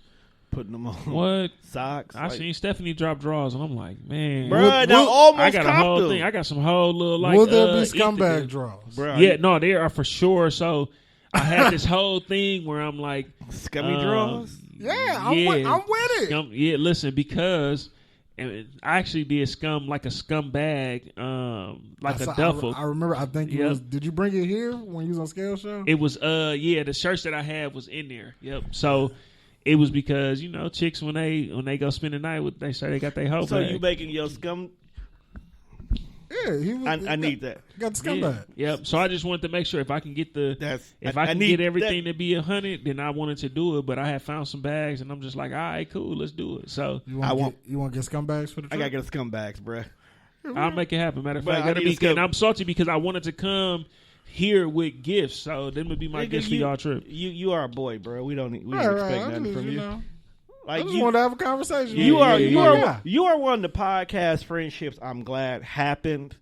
Putting them on What? socks. I seen Stephanie drop drawers, and I'm like, man, Bruh, now almost I got a whole copped thing. them. I got some whole little like. Will there be ether scumbag there. draws? Bro, Yeah, no, there are for sure. So I had this whole thing where I'm like, scummy draws. Yeah, I'm with it. Yeah, listen, because I actually did scum like a scumbag, like a duffel. I remember. I think you was. Did you bring it here when you was on Scale Show? It was the shirts that I had was in there. Yep. So it was because chicks when they go spend the night they say they got their hoe. So bag. you making your scum? Yeah, he was. I need that. Got the scumbag. Yep. So I just wanted to make sure if I can get I can need get everything that. to be 100, then I wanted to do it. But I had found some bags, and I'm just like, all right, cool, let's do it. So You want to get scumbags for the trip? I gotta get a scumbags, bro. I'll make it happen. Matter of But fact, I that'll need be a good. scum- And I'm salty because I wanted to come here with gifts. So then would be my Nigga, gifts for y'all trip. You are a boy, bro. We don't Right, expect I nothing just, from you. I Like just wanted to have a conversation. You are Yeah. one of the podcast friendships I'm glad happened,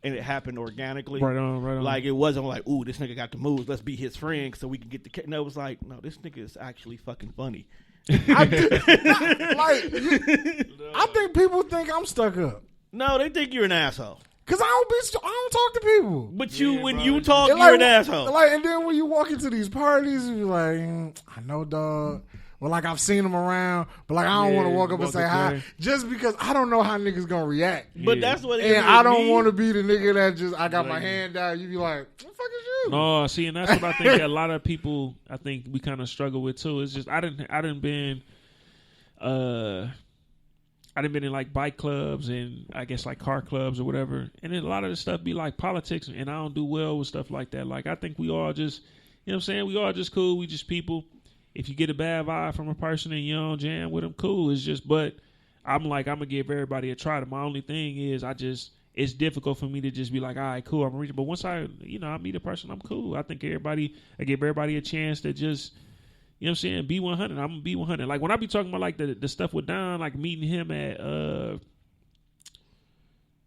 and it happened organically. Right on, right on. Like it wasn't like, ooh, this nigga got the moves. Let's be his friend so we can get the. No, it was like, no, this nigga is actually fucking funny. I think people think I'm stuck up No, they think you're an asshole. because I don't talk to people. But when you talk, And you're an asshole. and then when you walk into these parties, you be like, I know, dog. Well, like I've seen them around, but like I don't want to walk up and say hi just because I don't know how niggas gonna react. But that's what. And I don't want to be the nigga that just I got my hand down. You be like, what the fuck is you? No, see, and that's what I think that a lot of people, I think we kind of struggle with too. It's just I didn't been in like bike clubs and I guess like car clubs or whatever, and then a lot of the stuff be like politics, and I don't do well with stuff like that. Like I think we all just, what I'm saying, we all just cool. We just people. If you get a bad vibe from a person and you don't jam with them, cool. It's just, but I'm gonna give everybody a try. My only thing is it's difficult for me to just be like, all right, cool, I'm reaching. But once I meet a person, I'm cool. I think I give everybody a chance to just, what I'm saying, be 100. I'm gonna be 100. Like when I be talking about like the stuff with Don, like meeting him at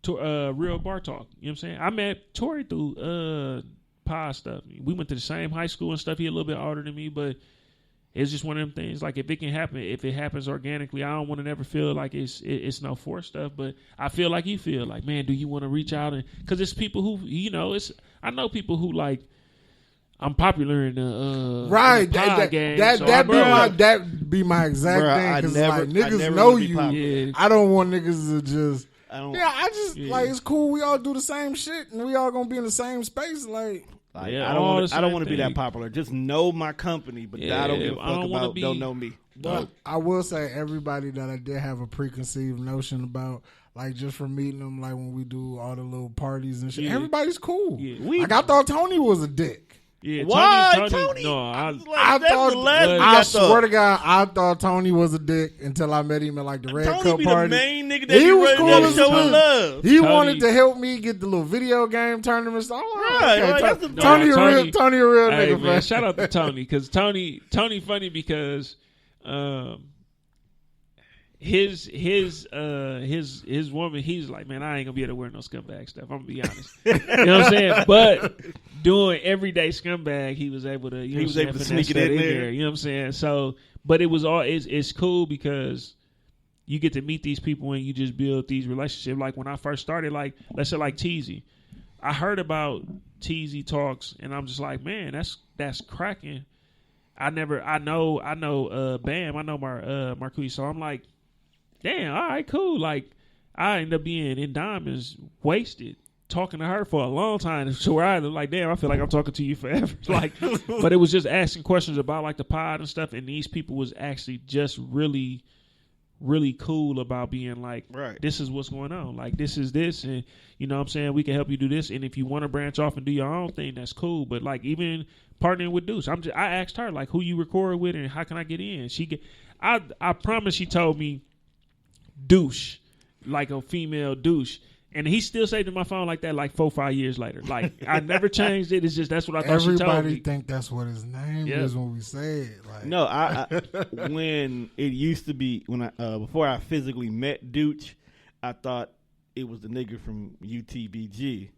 Real Bar Talk. You know what I'm saying? I met Tori through pod stuff. We went to the same high school and stuff. He a little bit older than me, but it's just one of them things. Like if it can happen, if it happens organically, I don't want to never feel like it's no forced stuff. But I feel like you feel like, man, do you want to reach out and because it's people who I know people who like I'm popular in the right. in the pod game. That be my exact thing because like niggas know you. Yeah. I don't want niggas to just. I like it's cool. We all do the same shit and we all gonna be in the same space. Like Yeah, I don't want to be that popular. Just know my company, but I don't give a fuck about. Don't know me. But I will say everybody that I did have a preconceived notion about, like just from meeting them, like when we do all the little parties and shit, everybody's cool. Yeah. Like I thought Tony was a dick. Yeah, Why, Tony? No, I swear to God, I thought Tony was a dick until I met him at like the Red Tony Cup be party. the main nigga that He was ready cool to as show fuck. his love. He Tony- wanted to help me get the little video game tournament stuff. Right, that's the- Tony a real Hey, nigga, man. Shout out to Tony because Tony funny because his woman, he's like, man, I ain't gonna be able to wear no scumbag stuff. I'm gonna be honest. You know what I'm saying? But doing everyday scumbag, he was able to. He was able to sneak it in there. You know what I'm saying? So, but it was all it's cool because you get to meet these people and you just build these relationships. Like when I first started, like let's say like Teezy, I heard about Teezy Talks and I'm just like, man, that's cracking. I know Bam, I know Marquise, so I'm like, damn, all right, cool. Like I end up being in Diamonds wasted talking to her for a long time to where I was like, damn, I feel like I'm talking to you forever. Like, but it was just asking questions about like the pod and stuff, and these people was actually just really, really cool about being like, right, this is what's going on. Like this is this, and you know what I'm saying, we can help you do this. And if you want to branch off and do your own thing, that's cool. But like even partnering with Deuce, I asked her like who you record with and how can I get in. I promise she told me douche, like a female douche. And he still saved in my phone like that, like 4 or 5 years later. Like I never changed it. It's just that's what I thought she told me. Everybody think that's what his name is when we say it. Like. No, I when it used to be when I before I physically met Dooch, I thought it was the nigga from UTBG.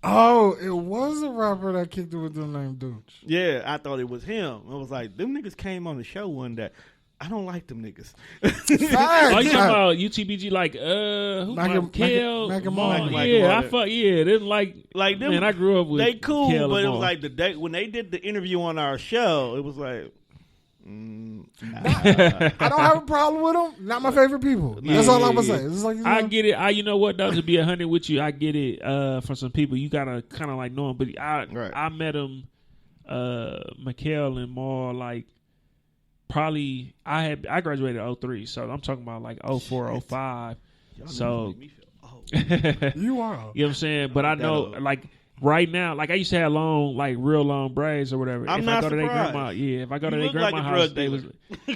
Oh, it was a rapper that kicked it with the name Dooch. Yeah, I thought it was him. I was like, them niggas came on the show one day. I don't like them niggas. Oh, you talking about UTBG like who? Kel, yeah, I fuck yeah. They like them. Man, I grew up with they cool, Kel but and it was Mar. like the day when they did the interview on our show. It was like, I don't have a problem with them. Not my favorite people. That's all I'm gonna say. It's like, I get it. You know what though? To be 100 with you, I get it. For some people, you gotta kind of like know them. But I met them, Mikael and Mar like. Probably I graduated 03, so I'm talking about like 04, 05. So you are. You know what I'm saying? But I know like right now, like I used to have long, like real long braids or whatever. I'm not to their surprised. grandma, if I go to their look like grandma a house, drug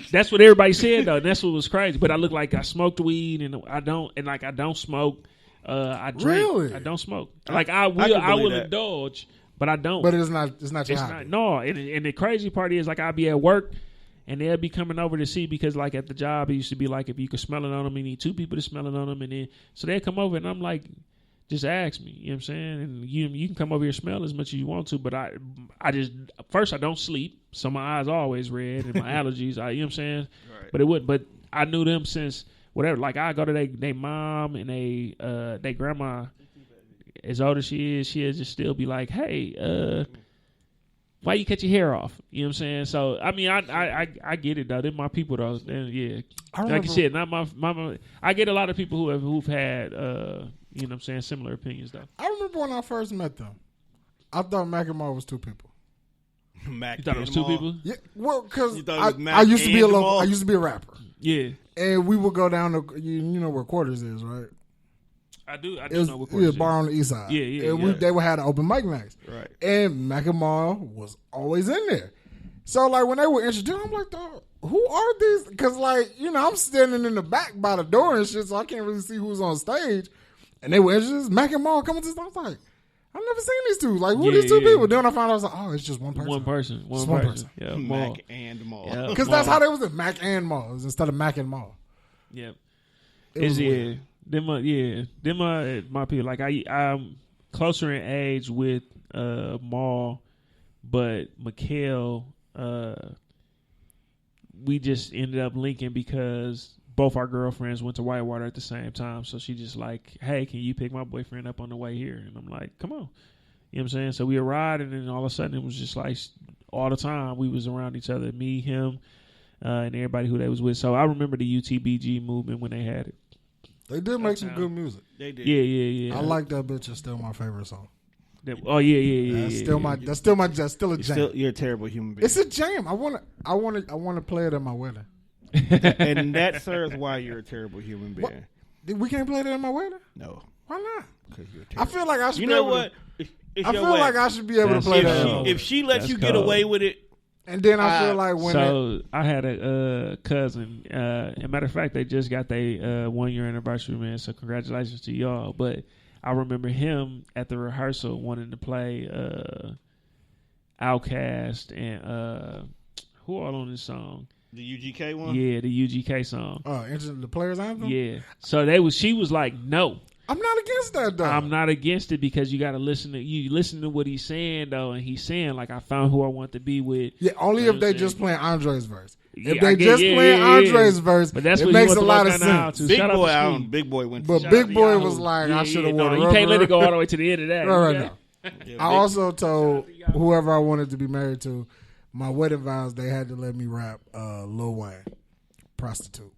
that's what everybody said though. And that's what was crazy. But I look like I smoked weed and I don't smoke. I drink. Really? I don't smoke. Like I will indulge, but I don't. But it's not your hobby. No, and the crazy part is like I'll be at work. And they'll be coming over to see because, like, at the job, it used to be like if you could smell it on them, you need 2 people to smell it on them. And then, so they'll come over and I'm like, just ask me. You know what I'm saying? And you can come over here and smell as much as you want to. But I just, first, I don't sleep. So my eyes are always red and my allergies, you know what I'm saying? Right. But it wouldn't. But I knew them since whatever. Like, I go to their mom and their grandma, as old as she'll just still be like, hey, why you cut your hair off? You know what I'm saying? So I mean, I get it though. They're my people though. And yeah, like you said, not my. I get a lot of people who've had you know what I'm saying, similar opinions though. I remember when I first met them, I thought Mac and Mar was 2 people. You thought it was 2 people? Yeah, well, because I I used to be I used to be a rapper. Yeah, and we would go down to you know where Quarters is, right? I do It know what was Quarters a bar on the east side. Yeah. And they would have the open mic nights. Right. And Mac and Mar was always in there. So, like, when they were introduced, I'm like, dog, who are these? Because, like, you know, I'm standing in the back by the door and shit, so I can't really see who's on stage. And they were introduced, Mac and Mar coming to the I was like, I've never seen these two. Like, who are these 2 people? Then I found out, I was like, oh, it's just one person. One person. Yeah, Mac and Mar. Because that's how they was in Mac and Mar. It was instead of Mac and Mar. Yeah. It was weird. Them my people. Like I'm closer in age with Maul, but Mikael, we just ended up linking because both our girlfriends went to Whitewater at the same time. So she just like, hey, can you pick my boyfriend up on the way here? And I'm like, come on. You know what I'm saying? So we arrived, and then all of a sudden it was just like all the time we was around each other, me, him, and everybody who they was with. So I remember the UTBG movement when they had it. They did make some good music. They did. Yeah. I like that bitch. It's still my favorite song. Yeah. That's still a jam. You're a terrible human being. It's a jam. I want to play it at my wedding. And that serves why you're a terrible human being. What? We can't play that at my wedding? No. Why not? Because you're I terrible. feel like I should. You know what? I feel like I should be able to play that. If she lets you get away with it. And then I feel like when I had a cousin. As a matter of fact, they just got their 1 year anniversary, man. So congratulations to y'all. But I remember him at the rehearsal wanting to play Outkast and who all on this song? The UGK one? Yeah, the UGK song. The Players Anthem? Yeah. So she was like, no. I'm not against that, though. I'm not against it because you got to listen to what he's saying, though, and he's saying like I found who I want to be with. Yeah, only if they just playing Andre's verse. If they just playing Andre's verse, but that's it makes a lot of sense. Big Boy went. But Big Boy was like, I should have worn. You can't let it go all the way to the end of that. Right now. I also told whoever I wanted to be married to, my wedding vows, they had to let me rap Lil Wayne, Prostitute.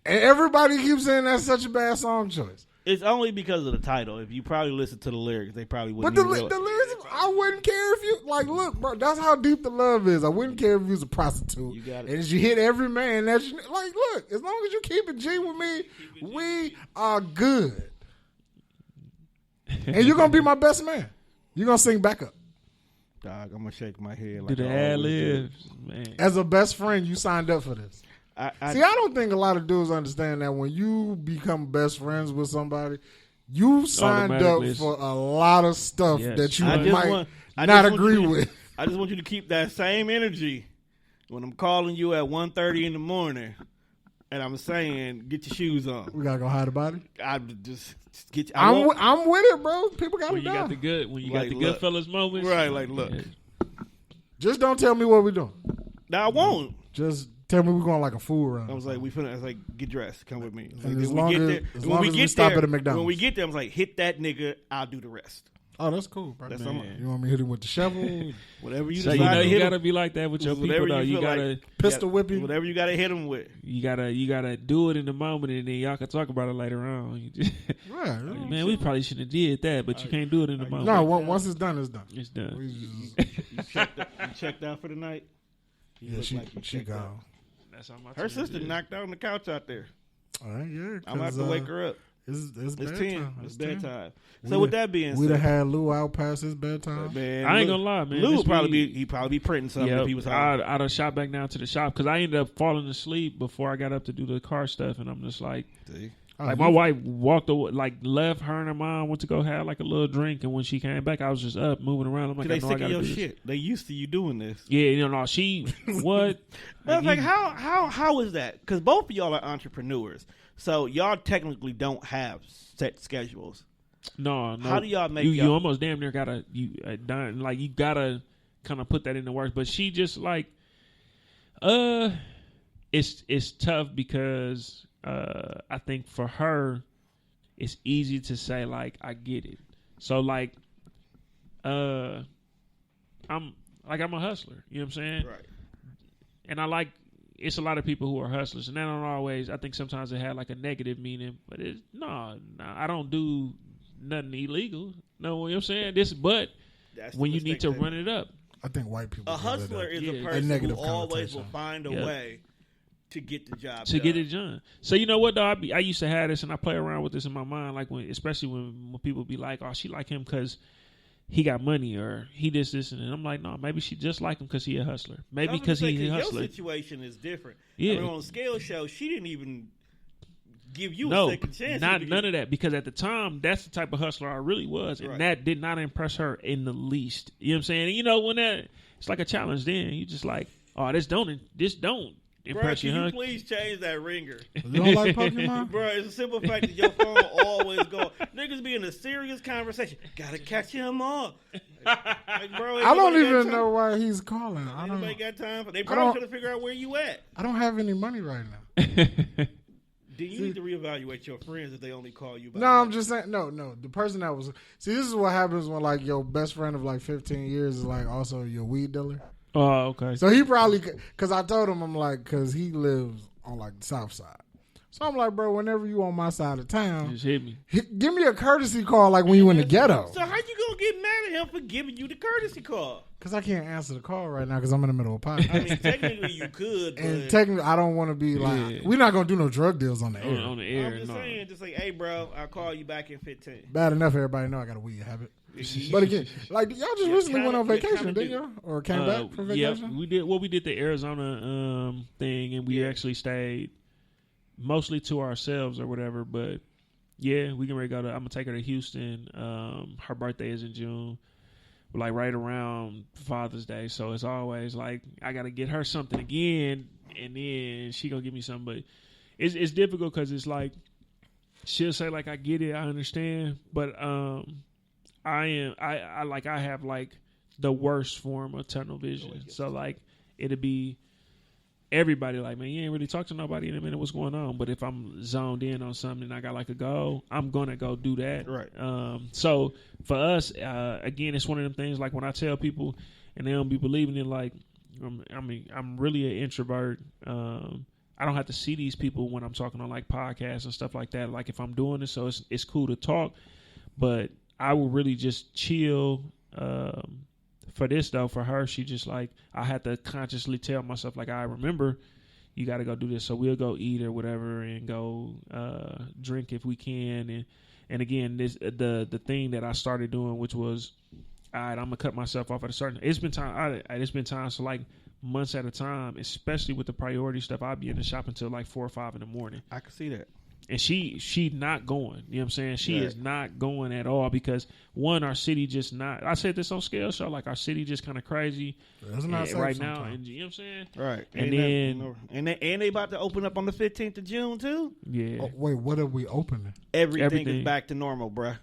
And everybody keeps saying that's such a bad song choice. It's only because of the title. If you probably listen to the lyrics, they probably wouldn't. But the lyrics, I wouldn't care if you look, bro. That's how deep the love is. I wouldn't care if you was a prostitute. You got it. And as you hit every man, that's look. As long as you keep it G with me, we are good. And you're gonna be my best man. You're gonna sing backup. Dog, I'm gonna shake my head. Do the ad libs, man. As a best friend, you signed up for this. I don't think a lot of dudes understand that when you become best friends with somebody, you signed up for a lot of stuff that you might not agree with. I just want you to keep that same energy when I'm calling you at 1:30 in the morning. And I'm saying, get your shoes on. We gotta go hide the body. I just get. I'm with it, bro. People gotta die. When you got the good fellas moments, right? Like, look, just don't tell me what we're doing. No, I won't. Just tell me we're going like a fool run. I was like, I was like, get dressed, come with me. And as long as we stop at a McDonald's. When we get there, I was like, hit that nigga. I'll do the rest. Oh, that's cool, bro. You want me to hit him with the shovel? Whatever you so decide. You gotta be like that with your people, though. You gotta like, pistol whip him. Whatever you gotta hit him with. You gotta do it in the moment, and then y'all can talk about it later on. Right, man, we probably shouldn't have did that, but you can't do it in the moment. No, once it's done, it's done. It's done. You checked out for the night. Yeah, she gone. That's how her sister knocked out on the couch out there. All right, yeah. I'm about to wake her up. It's bedtime. It's bedtime. So with that being said, we'd have had Lou out past his bedtime. Man, I ain't gonna lie, man. Lou he'd probably be printing something if he was home. I'd have shot back down to the shop because I ended up falling asleep before I got up to do the car stuff, and I'm just like, my wife walked away, left her and her mom went to go have like a little drink, and when she came back, I was just up moving around. I'm like, they sick of your shit. They used to you doing this. Yeah, she what? I was like, how is that? Because both of y'all are entrepreneurs, so y'all technically don't have set schedules. No. How do y'all make you almost damn near gotta you gotta kind of put that into work. But she just like, it's tough because I think for her, it's easy to say like I get it. So like, I'm a hustler. You know what I'm saying? Right. And it's a lot of people who are hustlers, and that don't always. I think sometimes it had like a negative meaning, but it's no. I don't do nothing illegal. No, you know what I'm saying? That's when you need to run it up. I think white people. A hustler is a person who always will find a way to get the job done. Get it done. So you know what though? I used to have this, and I play around with this in my mind, like especially when people be like, "Oh, she like him because he got money," or he this, and I'm like, no, maybe she just like him because he a hustler. Maybe because he's a hustler. Your situation is different. Yeah. I mean, on Scale Show, she didn't even give you a second chance. None of that, because at the time, that's the type of hustler I really was, and that did not impress her in the least. You know what I'm saying? And you know, when it's like a challenge, then you just like, oh, this don't impress you, huh? Please change that ringer. You don't like Pokemon? Bro, it's a simple fact that your phone always go. Niggas be in a serious conversation. Gotta catch him up. Like, bro, I don't even know why he's calling. I don't. Nobody got time for. They probably trying to figure out where you at. I don't have any money right now. Do you need to reevaluate your friends if they only call you? No, I'm just saying. No. The person that was. See, this is what happens when like your best friend of like 15 years is like also your weed dealer. Oh, okay. So he probably, because I told him, I'm like, because he lives on like the south side. So I'm like, bro, whenever you on my side of town, just hit me. Give me a courtesy call like when you in the ghetto. So how you gonna get mad at him for giving you the courtesy call? Because I can't answer the call right now because I'm in the middle of a podcast. I mean, technically you could. And technically, I don't want to be like, we're not going to do no drug deals on the air. On the air, I'm just saying, just like, hey, bro, I'll call you back in 15. Bad enough everybody know I got a weed habit. But again, like y'all just recently went on vacation, didn't y'all? Or came back from vacation? Yeah, we did. Well, we did the Arizona thing, and we actually stayed mostly to ourselves or whatever. But yeah, we can ready to go to. I'm gonna take her to Houston. Her birthday is in June, like right around Father's Day. So it's always like I gotta get her something again, and then she gonna give me something. But it's difficult because it's like she'll say like I get it, I understand, but I have like the worst form of tunnel vision. So like it'll be everybody like, man, you ain't really talked to nobody in a minute. What's going on? But if I'm zoned in on something and I got like a goal, I'm gonna go do that. Right. So for us, again, it's one of them things. Like when I tell people and they don't be believing it, like I'm really an introvert. I don't have to see these people when I'm talking on like podcasts and stuff like that. Like if I'm doing this, so it's cool to talk, but I will really just chill. For this though, for her, she just like, I had to consciously tell myself like, I remember you got to go do this. So we'll go eat or whatever and go drink if we can. And again, this the thing that I started doing, which was, all right, I'm gonna cut myself off at a certain. It's been time. So like months at a time, especially with the priority stuff. I'll be in the shop until like 4 or 5 in the morning. I can see that. And she not going. You know what I'm saying? She is not going at all because, one, our city just not. I said this on Scale Show. Like, our city just kind of crazy right now. And you know what I'm saying? Right. And they about to open up on the 15th of June, too? Yeah. Oh, wait, what are we opening? Everything is back to normal, bruh.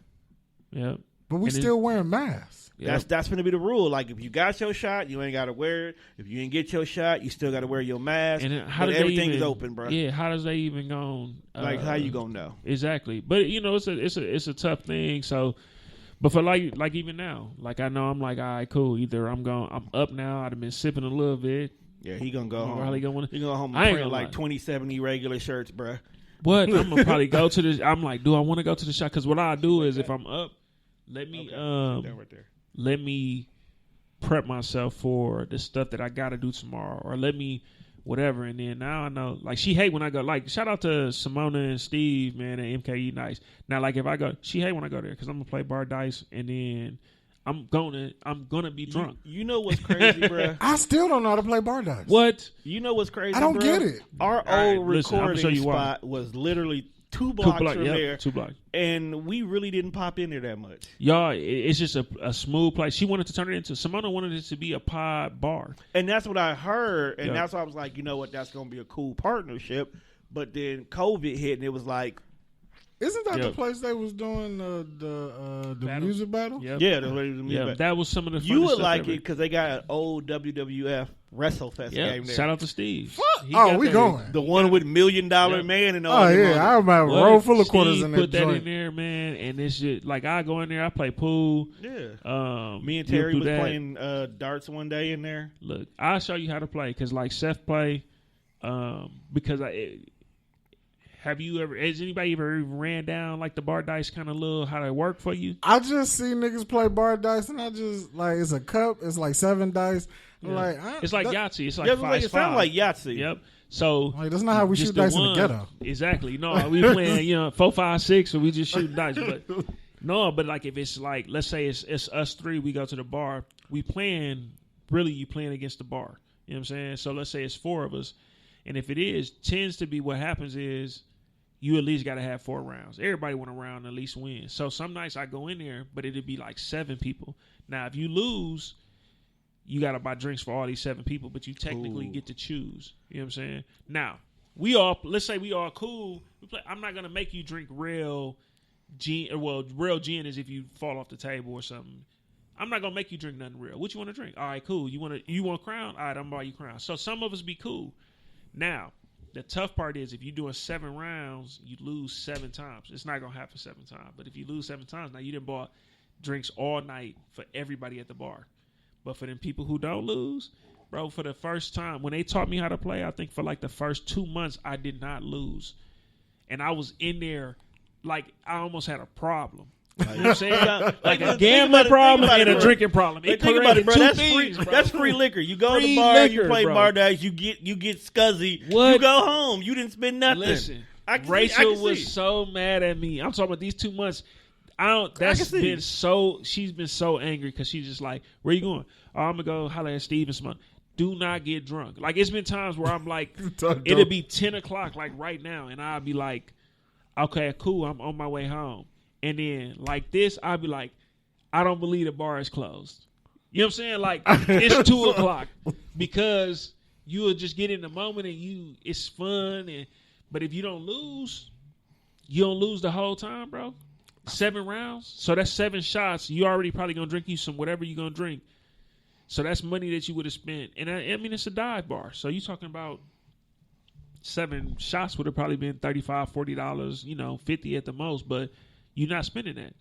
Yep. But we still wearing masks. Yep. That's going to be the rule. Like, if you got your shot, you ain't got to wear it. If you didn't get your shot, you still got to wear your mask. And everything is open, bro. Yeah, how does they even go? Like, how you gonna know? Exactly. But you know, it's a tough thing. So, but for like even now, like I know I'm like, all right, cool. Either I'm up now. I've been sipping a little bit. Yeah, he gonna go home. Probably he gonna go home and print like 2070 regular shirts, bro. What? I'm gonna probably go to this. I'm like, do I want to go to the shop? Because what I do is if I'm up, let me right there. Let me prep myself for the stuff that I got to do tomorrow, or let me whatever. And then now I know, like, she hate when I go. Like, shout out to Simona and Steve, man, at MKE Nice. Now, like, if I go, she hate when I go there because I'm gonna play bar dice, and then I'm gonna be drunk. You know what's crazy, bro? I still don't know how to play bar dice. What? You know what's crazy? I don't bro? get it. Our old recording spot was literally 2 blocks from there. 2 blocks. And we really didn't pop in there that much. Y'all, it's just a smooth place. She wanted to turn it into, Simona wanted it to be a pod bar. And that's what I heard. And that's why I was like, you know what, that's going to be a cool partnership. But then COVID hit and it was like. Isn't that the place they was doing the music battle? Yep. Yeah, the music battle. That was some of the fun. You would like it because they got an old WWF WrestleFest game there. Shout out to Steve. We going. The one with $1 Million Man and all that. Oh, yeah. I remember a row full of quarters in there. Put that in there, man. And this shit, like, I go in there, I play pool. Yeah. Me and Terry was playing darts one day in there. Look, I'll show you how to play because, like, Seth play because has anybody ever ran down like the bar dice kind of little how they work for you? I just see niggas play bar dice and I just like it's a cup, it's like 7 dice. Like it's like Yahtzee. It's like 5. It sounds like Yahtzee. Yep. So like, that's not how we shoot dice in the ghetto. Exactly. No, we playing 4, 5, 6, and we just shoot dice. But no, but like if it's like let's say it's us 3, we go to the bar. You playing against the bar. You know what I'm saying? So let's say it's 4 of us, and if it tends to be what happens is. You at least got to have 4 rounds. Everybody want a round at least win. So some nights I go in there, but it'd be like 7 people. Now, if you lose, you got to buy drinks for all these 7 people, but you technically get to choose. You know what I'm saying? Now, let's say we all cool. I'm not going to make you drink real gin. Well, real gin is if you fall off the table or something. I'm not going to make you drink nothing real. What you want to drink? All right, cool. You want Crown? All right, I'm going to buy you Crown. So some of us be cool. Now, the tough part is if you're doing 7 rounds, you lose 7 times. It's not going to happen 7 times. But if you lose 7 times, now you done bought drinks all night for everybody at the bar. But for them people who don't lose, bro, for the first time, when they taught me how to play, I think for like the first 2 months, I did not lose. And I was in there like I almost had a problem. You know what I'm saying? Like a gambling problem and a drinking problem. Think about it, bro. That's free liquor. You go to the bar, you play bar dice, you get scuzzy. You go home. You didn't spend nothing. Listen, Rachel was so mad at me. I'm talking about these 2 months. She's been so angry because she's just like, where you going? Oh, I'm gonna go holler at Steve and Simone. Do not get drunk. Like it's been times where I'm like, it'll be 10 o'clock like right now, and I'll be like, okay, cool, I'm on my way home. And then like this, I'll be like, I don't believe the bar is closed. You know what I'm saying? Like it's 2 o'clock because you will just get in the moment and it's fun. But if you don't lose the whole time, bro. 7 rounds. So that's 7 shots. You already probably going to drink you some whatever you're going to drink. So that's money that you would have spent. And I mean, it's a dive bar. So you're talking about 7 shots would have probably been $35, $40, $50 at the most. But you're not spending that.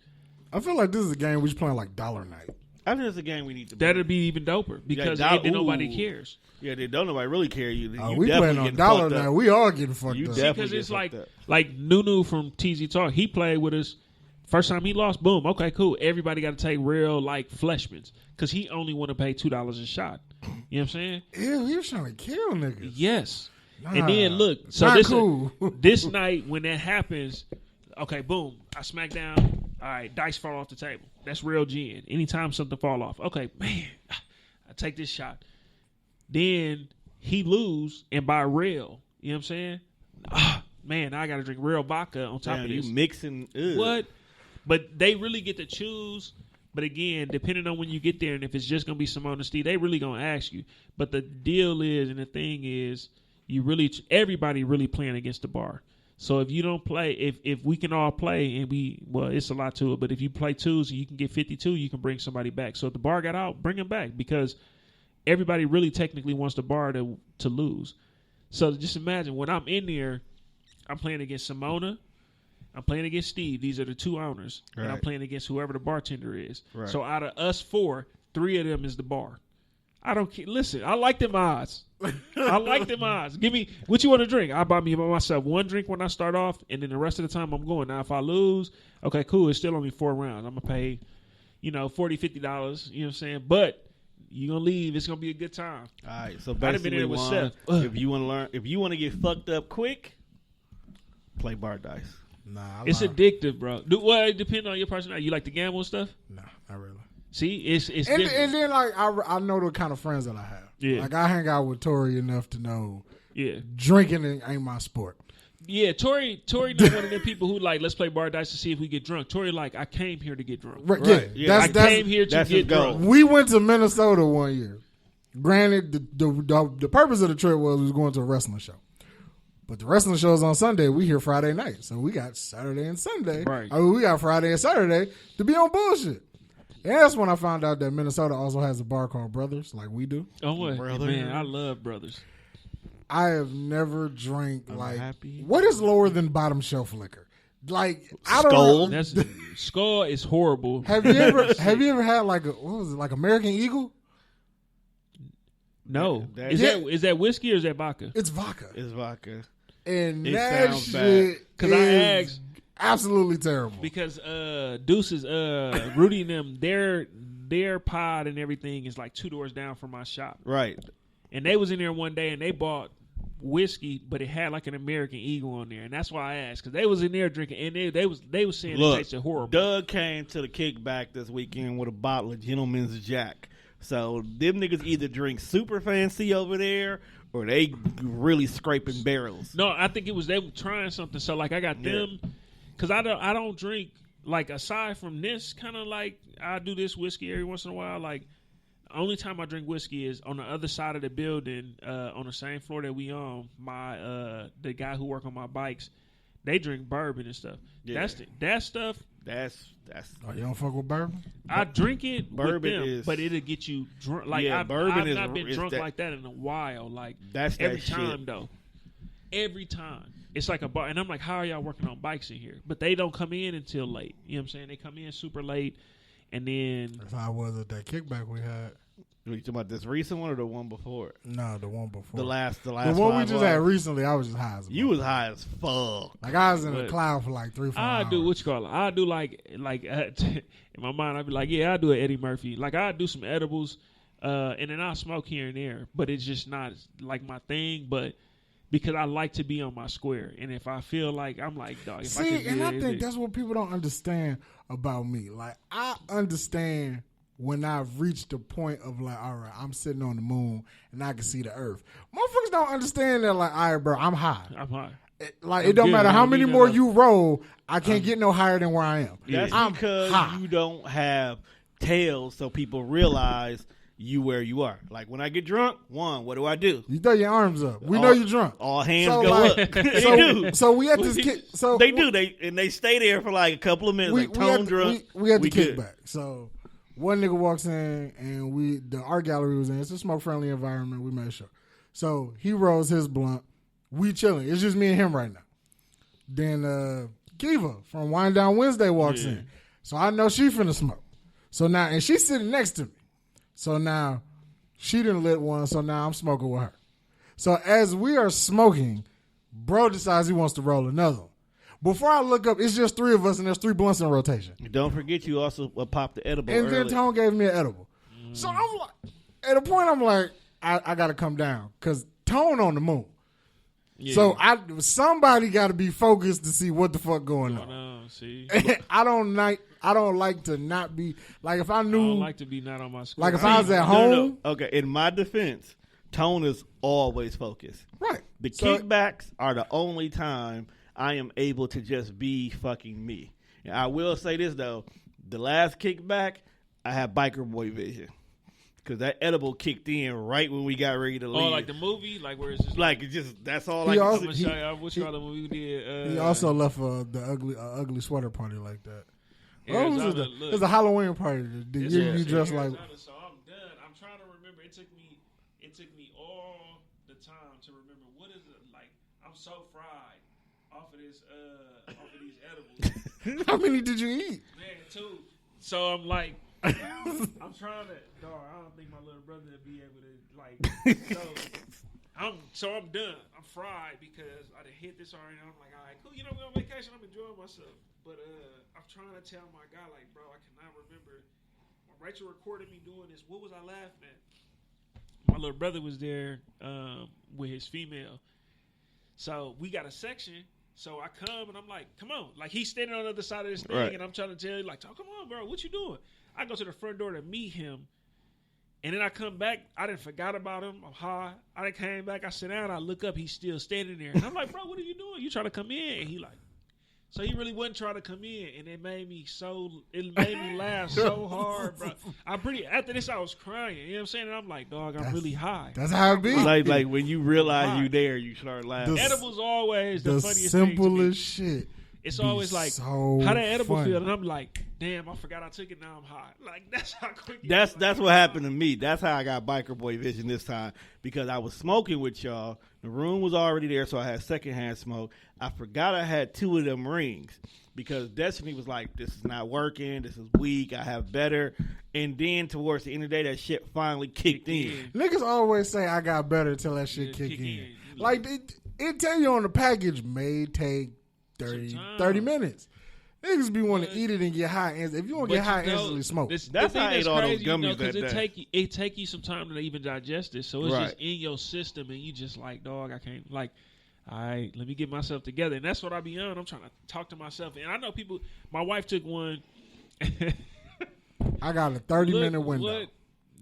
I feel like this is a game we should play like dollar night. I think it's a game we need to play. That'd be even doper because nobody cares. Yeah, they don't nobody really care. You we playing on dollar night. We all getting fucked up. Because it's like Nunu from TZ Talk. He played with us. First time he lost, boom. Okay, cool. Everybody got to take real like fleshmans because he only want to pay $2 a shot. You know what I'm saying? Yeah, he was trying to kill niggas. Yes. And then look, so this night when that happens, okay, boom. I smack down. All right, dice fall off the table. That's real gin. Anytime something fall off, okay, man, I take this shot. Then he lose and buy real. You know what I'm saying? Man, I got to drink real vodka on top of this. You mixing. Ugh. What? But they really get to choose. But again, depending on when you get there and if it's just going to be Simona Steve, they really going to ask you. But the deal is, and the thing is, everybody really playing against the bar. So if you don't play, if we can all play and it's a lot to it, but if you play twos and you can get 52, you can bring somebody back. So if the bar got out, bring them back because everybody really technically wants the bar to lose. So just imagine when I'm in there, I'm playing against Simona, I'm playing against Steve. These are the two owners. Right. And I'm playing against whoever the bartender is. Right. So out of us 4, 3 of them is the bar. I don't care. Listen, I like them odds. Give me what you want to drink. I buy myself 1 drink when I start off, and then the rest of the time I'm going. Now, if I lose, okay, cool. It's still only 4 rounds. I'm going to pay, $40, $50. You know what I'm saying? But you're going to leave. It's going to be a good time. All right. So basically, if you want to get fucked up quick, play bar dice. Nah, it's addictive, bro. Well, it depends on your personality. You like to gamble and stuff? Nah, not really. See, it's and then like I know the kind of friends that I have. Yeah. Like I hang out with Tori enough to know. Yeah. Drinking ain't my sport. Yeah, Tori not one of them people who like let's play bar dice to see if we get drunk. Tori like I came here to get drunk. Right. Yeah. I came here to get drunk. We went to Minnesota one year. Granted, the purpose of the trip was we was going to a wrestling show. But the wrestling show is on Sunday. We here Friday night. So we got Saturday and Sunday. Right. I mean, we got Friday and Saturday to be on bullshit. And that's when I found out that Minnesota also has a bar called Brothers, like we do. Oh, what? Man, I love Brothers. I have never drank what is lower than bottom shelf liquor? Like Skull. Skull is horrible. Have you ever had like American Eagle? No. Is that whiskey or is that vodka? It's vodka. It's vodka. And that shit because I asked. Absolutely terrible. Because Deuces, Rudy and them, their pod and everything is like 2 doors down from my shop. Right. And they was in there one day and they bought whiskey, but it had like an American Eagle on there, and that's why I asked because they was in there drinking and they was saying it tasted horrible. Doug came to the kickback this weekend with a bottle of Gentleman's Jack. So them niggas either drink super fancy over there or they really scraping barrels. No, I think it was they were trying something. So like I got them. Because I don't drink, like, aside from this, kind of like, I do this whiskey every once in a while. Like, the only time I drink whiskey is on the other side of the building, on the same floor that we own. The guy who work on my bikes, they drink bourbon and stuff. Yeah. That stuff. That's. Oh, you don't fuck with bourbon? I drink it bourbon with them, but it'll get you drunk. Like, I've not been drunk like that in a while. Like, that's every that time, shit. though. Every time. It's like a bar. And I'm like, how are y'all working on bikes in here? But they don't come in until late. You know what I'm saying? They come in super late. And then. If I was at that kickback we had. You talking about this recent one or the one before it? No, the one before. The last The one we just had recently, I was just high as fuck. You was high as fuck. Like I was in the cloud for like 3-4 hours. I do what you call it. I do like in my mind, I'd be like, yeah, I do an Eddie Murphy. Like I do some edibles, and then I'll smoke here and there. But it's just not like my thing. But because I like to be on my square, and if I feel like I'm like, dog. If I think that's what people don't understand about me. Like I understand when I've reached the point of like, all right, I'm sitting on the moon and I can see the earth. Motherfuckers don't understand that. Like, all right, bro, I'm high. It don't matter how many more you roll, I can't get no higher than where I am. That's because you don't have tails, so people realize you where you are. Like when I get drunk, what do I do? You throw your arms up. We know you're drunk. All hands go up. They do. So we at this so they do. They stay there for like a couple of minutes. We had the kickback. So one nigga walks in and the art gallery was in. It's a smoke friendly environment. We made sure. So he rolls his blunt. We chilling. It's just me and him right now. Then Kiva from Wind Down Wednesday walks in. So I know she finna smoke. So now, and she's sitting next to me. So now she done lit one. So now I'm smoking with her. So as we are smoking, bro decides he wants to roll another one. Before I look up, it's just 3 of us and there's 3 blunts in rotation. Don't forget you also popped the edible and early. Then Tone gave me an edible. So I'm like, at a point I'm like, I got to come down because Tone on the moon. Yeah. So somebody got to be focused to see what the fuck going on. See, I don't like to not be like if I knew. I don't like to be not on my screen. Like if I was at home. No. Okay, in my defense, Tone is always focused. Right. The kickbacks are the only time I am able to just be fucking me. And I will say this though, the last kickback, I had biker boy vision. Because that edible kicked in right when we got ready to leave. Oh, like the movie? Like where it's just like it's just that's all He I also- I'm gonna show you which other movie we did. He also left the ugly sweater party like that. Arizona, It look. was a Halloween party. The This year was you dressed like. Arizona, so I'm done. I'm trying to remember. It took me all the time to remember what is it like. I'm so fried off of these edibles. How many did you eat? Man, 2. So I'm like, I'm trying to. Dog, I don't think my little brother would be able to like. So I'm done. I'm fried because I done hit this already. I'm like, all right, cool. You know, we're on vacation. I'm enjoying myself. But I'm trying to tell my guy, like, bro, I cannot remember. When Rachel recorded me doing this, what was I laughing at? My little brother was there with his female. So we got a section. So I come and I'm like, come on. Like, he's standing on the other side of this thing, Right. and I'm trying to tell you, like, oh, come on, bro. What you doing? I go to the front door to meet him. And then I come back. I didn't forgot about him. I'm high. I done came back. I sit down. I look up. He's still standing there. And I'm like, bro, what are you doing? You trying to come in? And he like, so he really wasn't trying to come in. And it made me laugh so hard, bro. After this, I was crying. You know what I'm saying? And I'm like, dog, I'm really high. That's how it be. like when you realize you there, you start laughing. Edibles always the funniest thing to me. simplest shit. It's be always like, so how that edible funny. feel? And I'm like, damn, I forgot I took it. Now I'm high. Like, that's how quick it That's is. that's what happened to me. That's how I got biker boy vision this time because I was smoking with y'all. The room was already there, so I had secondhand smoke. I forgot I had 2 of them rings because Destiny was like, "This is not working. This is weak. I have better." And then towards the end of the day, that shit finally kicked in. Niggas always say I got better until that shit kick in. Like it tell you on the package may take 30 minutes. Niggas be wanting to eat it and get high. If you want to get high, instantly smoke. That's how I ate all those gummies that day. It take you some time to even digest it. So it's Right. just in your system, and you just like, dog, I can't, like, all right, let me get myself together. And that's what I be on. I'm trying to talk to myself. And I know people, my wife took one. I got a 30-minute window. What?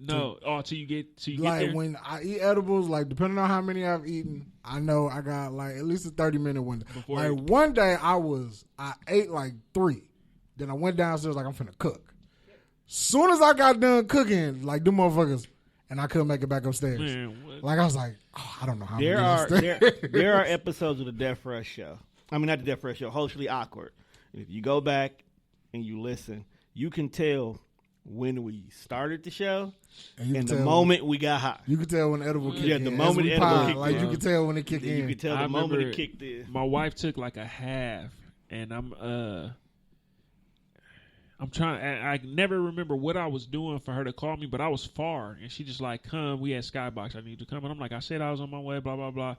No, till you get Like there. when I eat edibles, like depending on how many I've eaten, I know I got like at least a 30-minute window. Like one day I ate like 3. Then I went downstairs like I'm finna cook. Soon as I got done cooking, like them motherfuckers, and I couldn't make it back upstairs. Man, what? Like I was like, oh, I don't know how There I'm are gonna there are episodes of the Death Fresh show. I mean, not the Death Fresh show. Socially Awkward. If you go back and you listen, you can tell when we started the show and the moment we got hot. You can tell when the edible kicked in. Yeah, the moment the edible kicked like in. you can tell when it kicked You in. can tell I the moment remember it kicked in. My wife took like a half, and I'm trying. I never remember what I was doing for her to call me, but I was far, and she just like, "Come, we at Skybox. I need you to come." And I'm like, "I said I was on my way." Blah blah blah.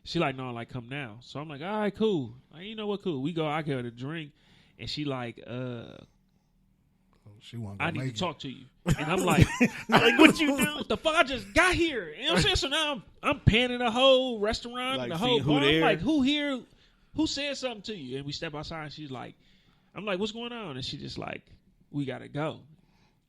She like, "No, like come now." So I'm like, "All right, cool. Like, you know what? Cool." We go. I get her a drink, and she like, She wasn't I gonna need make to it. talk to you. And I'm like, what you do? What the fuck? I just got here. You know what I'm saying? So now I'm panning the whole restaurant, Like, the whole see who bar. I'm there. like, who here? Who said something to you? And we step outside, and she's like, I'm like, what's going on? And she just like, we got to go.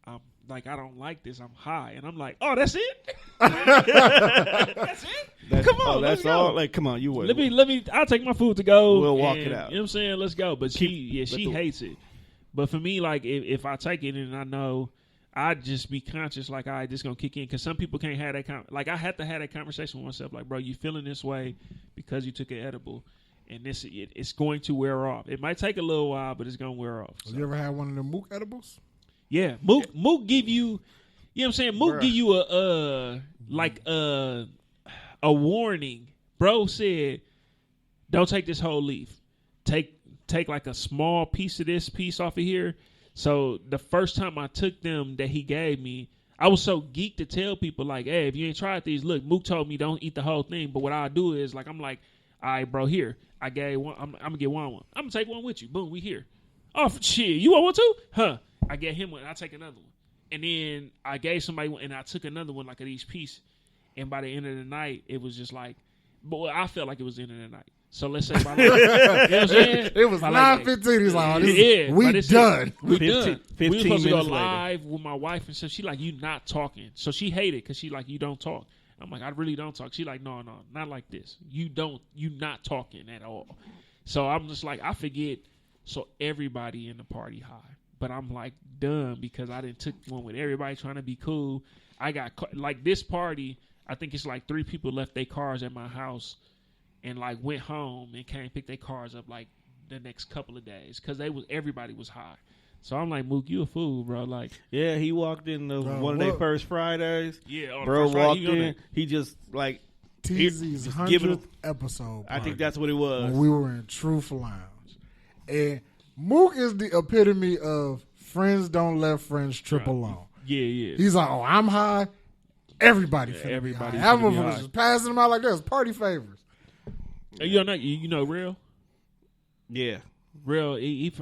I'm like, I don't like this. I'm high. And I'm like, oh, that's it? That's it? Come on, let's that's go. all. Like, come on, you would. Let me. I'll take my food to go. We'll walk and, it out. You know what I'm saying? Let's go. But she the- hates it. But for me, like if I take it and I know, I just be conscious, like, all right, this gonna kick in, because some people can't have that like I had to have that conversation with myself, like, bro, you feeling this way because you took an edible, and it's going to wear off. It might take a little while, but it's gonna wear off. So. You ever had one of them Mook edibles? Yeah, Mook give you, you know what I'm saying? Mook Bruh. give you a warning. Bro said, don't take this whole leaf. Take like a small piece of this piece off of here. So the first time I took them that he gave me, I was so geeked to tell people like, hey, if you ain't tried these, look, Mook told me don't eat the whole thing. But what I'll do is like, I'm like, all right, bro, here. I gave one. I'm gonna get one. I'm gonna take one with you. Boom, we here. Oh shit, you want one too? Huh? I gave him one. I take another one. And then I gave somebody one, and I took another one like of each piece. And by the end of the night, it was just like, but I felt like it was the end of the night. So let's say by like, you know what I'm saying? It was By like 9:15. He's like, oh, this yeah, we by this done. shit, we 15 done. We were 15 supposed to go minutes later. live with my wife and stuff. She like, you not talking. So she hated because she like, you don't talk. I'm like, I really don't talk. She like, no, not like this. You not talking at all. So I'm just like, I forget. So everybody in the party high, but I'm like done because I didn't took one with everybody trying to be cool. I got like this party. I think it's like 3 people left their cars at my house and like went home and came pick their cars up like the next couple of days because everybody was high. So I'm like, Mook, you a fool, bro. Like, yeah, he walked in one of their first Fridays. Yeah, bro walked in. He just like TZ's 100th episode. I think that's what it was. When we were in Truth Lounge, and Mook is the epitome of friends don't let friends trip alone. Yeah. He's like, oh, I'm high. Everybody be high. That motherfucker just passing them out like this. Party favors. You know, Real. Yeah. Real, he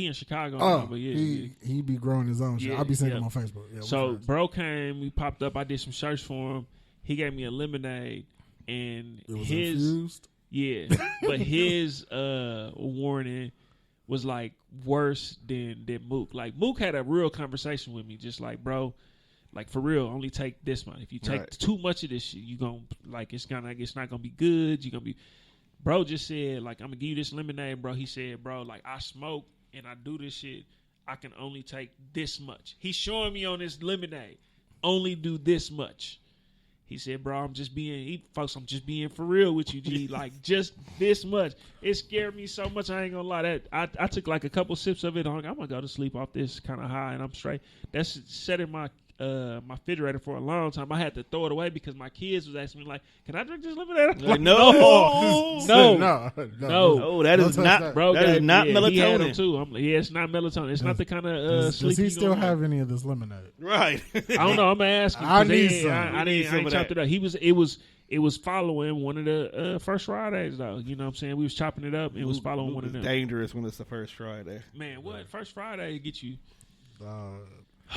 in Chicago. Oh, now, but he be growing his own shit. I'll be seeing him on Facebook. Yeah, so bro came, we popped up. I did some shirts for him. He gave me a lemonade, and it was infused. Yeah, but his warning was like worse than Mook. Like Mook had a real conversation with me, just like, bro, like for real, only take this much. If you take too much of this shit, you gonna like it's not gonna be good. You gonna be. Bro just said, like, I'm going to give you this lemonade, bro. He said, bro, like, I smoke and I do this shit. I can only take this much. He's showing me on this lemonade. Only do this much. He said, bro, I'm just being for real with you, G. Like, just this much. It scared me so much, I ain't going to lie. That I took, like, a couple sips of it. I'm going to go to sleep off this kind of high, and I'm straight. That's setting my refrigerator for a long time. I had to throw it away because my kids was asking me like, "Can I drink this lemonade?" Like, no, that is not, bro. That is not melatonin. He had them too. It's not melatonin. It's not the kind of sleep. Does he still have any of this lemonade? Right. I don't know. I'm gonna ask him. I need some. I ain't chopped it up. It was following one of the first Fridays though. You know what I'm saying? We was chopping it up. It was following one of them. Dangerous when it's the first Friday. Man, what first Friday get you?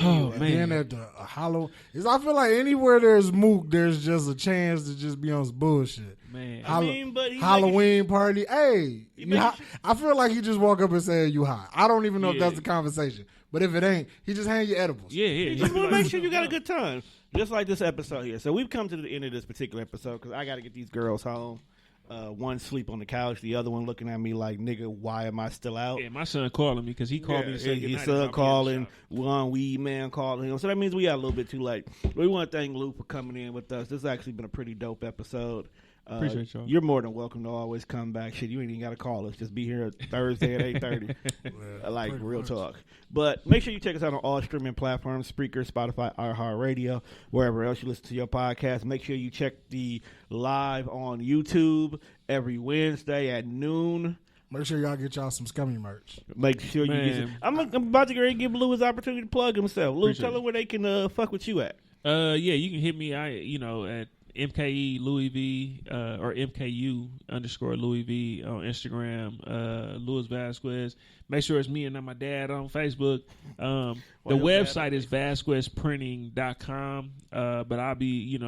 Oh man! Then at the Halloween, I feel like anywhere there's Mook, there's just a chance to just be on some bullshit. Man, Halloween party. Hey, I feel like he just walk up and say you high. I don't even know if that's the conversation, but if it ain't, he just hand you edibles. Yeah. You just want to make sure you got a good time, just like this episode here. So we've come to the end of this particular episode because I got to get these girls home. One sleep on the couch, the other one looking at me like, nigga, why am I still out? Yeah, my son calling me because he called me to say his son calling, one weed man calling him. So that means we got a little bit too late. We want to thank Lou for coming in with us. This has actually been a pretty dope episode. Appreciate y'all. You're more than welcome to always come back. Shit, you ain't even got to call us. Just be here Thursday at 8:30. Like real talk. But make sure you check us out on all streaming platforms: Spreaker, Spotify, iHeartRadio, wherever else you listen to your podcast. Make sure you check the live on YouTube every Wednesday at noon. Make sure y'all get y'all some Scummy merch. Make sure you get some. I'm about to give Lou his opportunity to plug himself. Lou, tell him where they can fuck with you at. Yeah, you can hit me. At MKE Louis V or MKU _ Louis V on Instagram. Louis Vasquez. Make sure it's me and not my dad on Facebook. The website is VasquezPrinting.com. But I'll be,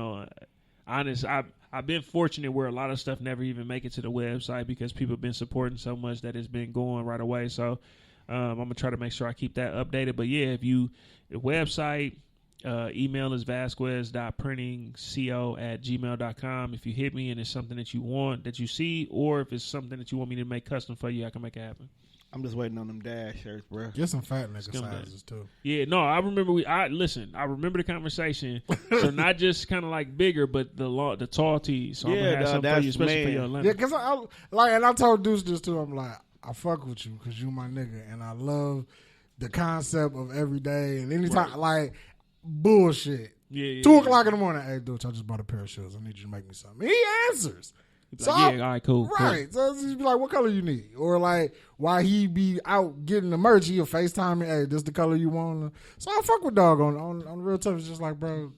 honest. I've been fortunate where a lot of stuff never even make it to the website because people have been supporting so much that it's been going right away. So I'm gonna try to make sure I keep that updated. But yeah, the website. Email is vasquez.printingco@gmail.com. If you hit me and it's something that you want, that you see, or if it's something that you want me to make custom for you, I can make it happen. I'm just waiting on them dash shirts, bro. Get some fat nigga sizes too. Yeah, no, I remember I remember the conversation. So not just kind of like bigger, but the tall tees. So I'm gonna have something for you, especially for your Atlanta. Yeah, because I told Deuce this too. I'm like, I fuck with you because you my nigga, and I love the concept of every day and anytime like. Bullshit. Yeah. 2 o'clock in the morning. Hey, dude, I just bought a pair of shoes. I need you to make me something. He answers. So all right, cool. Right. Cool. So he's be like, what color you need? Or like, why he be out getting the merch, he'll FaceTime me. Hey, this the color you want? So I fuck with dog on real tough. It's just like, bro,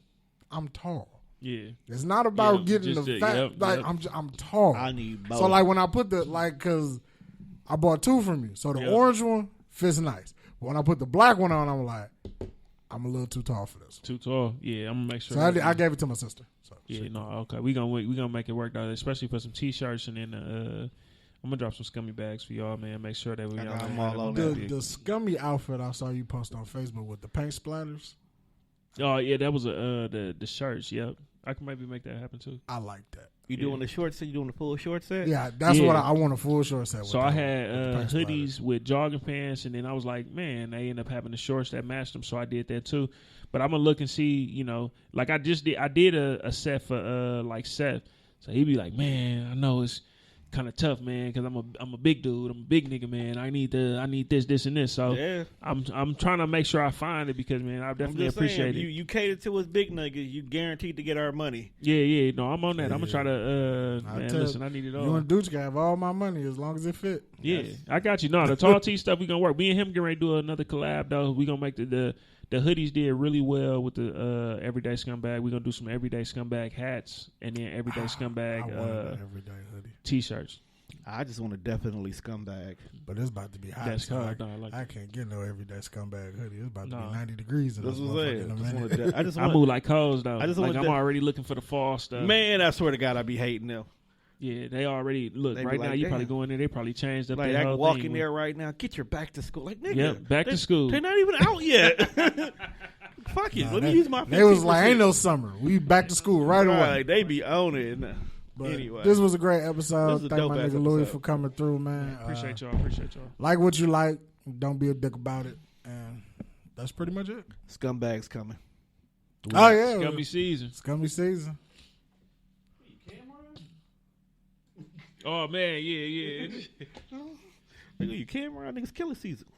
I'm tall. Yeah. It's not about getting the fat. I'm tall. I need both. So like when I put because I bought 2 from you. So the orange one fits nice. But when I put the black one on, I'm like, I'm a little too tall for this. Too tall? Yeah, I'm gonna make sure. So I gave it to my sister. So okay. We gonna make it work though, especially for some t-shirts and then I'm gonna drop some Scummy bags for y'all, man. Make sure that we all on the Scummy outfit I saw you post on Facebook with the paint splatters. Oh yeah, that was the shirts. Yep. I can maybe make that happen too. I like that. You doing the short set? You doing the full short set? Yeah, that's what I want, a full short set. So I had hoodies with jogging pants, and then I was like, man, they end up having the shorts that matched them, so I did that too. But I'm gonna look and see, you know, like I did a set for like Seth, so he'd be like, man, I know it's kind of tough, man, because I'm a big dude, I'm a big nigga, man. I need this and this. So yeah. I'm trying to make sure I find it because, man, I definitely appreciate it. You cater to us big niggas, you guaranteed to get our money. Yeah, no, I'm on that. I'm gonna try to man, listen, I need it all. You and Dooch can have all my money as long as it fit. Yeah, yes. I got you. No, the Tall T stuff we gonna work. Me and him getting ready to do another collab though. We gonna make the hoodies did really well with the Everyday Scumbag. We're going to do some Everyday Scumbag hats and then Everyday Scumbag everyday hoodie. T-shirts. I just want to definitely Scumbag. But it's about to be hot. That's hard. I can't get no Everyday Scumbag hoodie. It's about to be 90 degrees in this motherfucker. I move like coals, though. I'm already looking for the fall stuff. Man, I swear to God, I be hating them. Yeah, they already look right now. You probably go in there. They probably changed up. Like I can walk in there right now. Get your back to school. Like nigga, yep, back to school. They're not even out yet. Fuck it. Let me use my. 50%. They was like, ain't no summer. We back to school right away. They be on it. But anyway, this was a great episode. Thank my nigga Louis for coming through, man. Appreciate y'all. Like what you like. Don't be a dick about it. And that's pretty much it. Scumbags coming. Oh yeah, Scummy season. Scummy season. Oh man, yeah. Nigga, you camera, niggas killing season.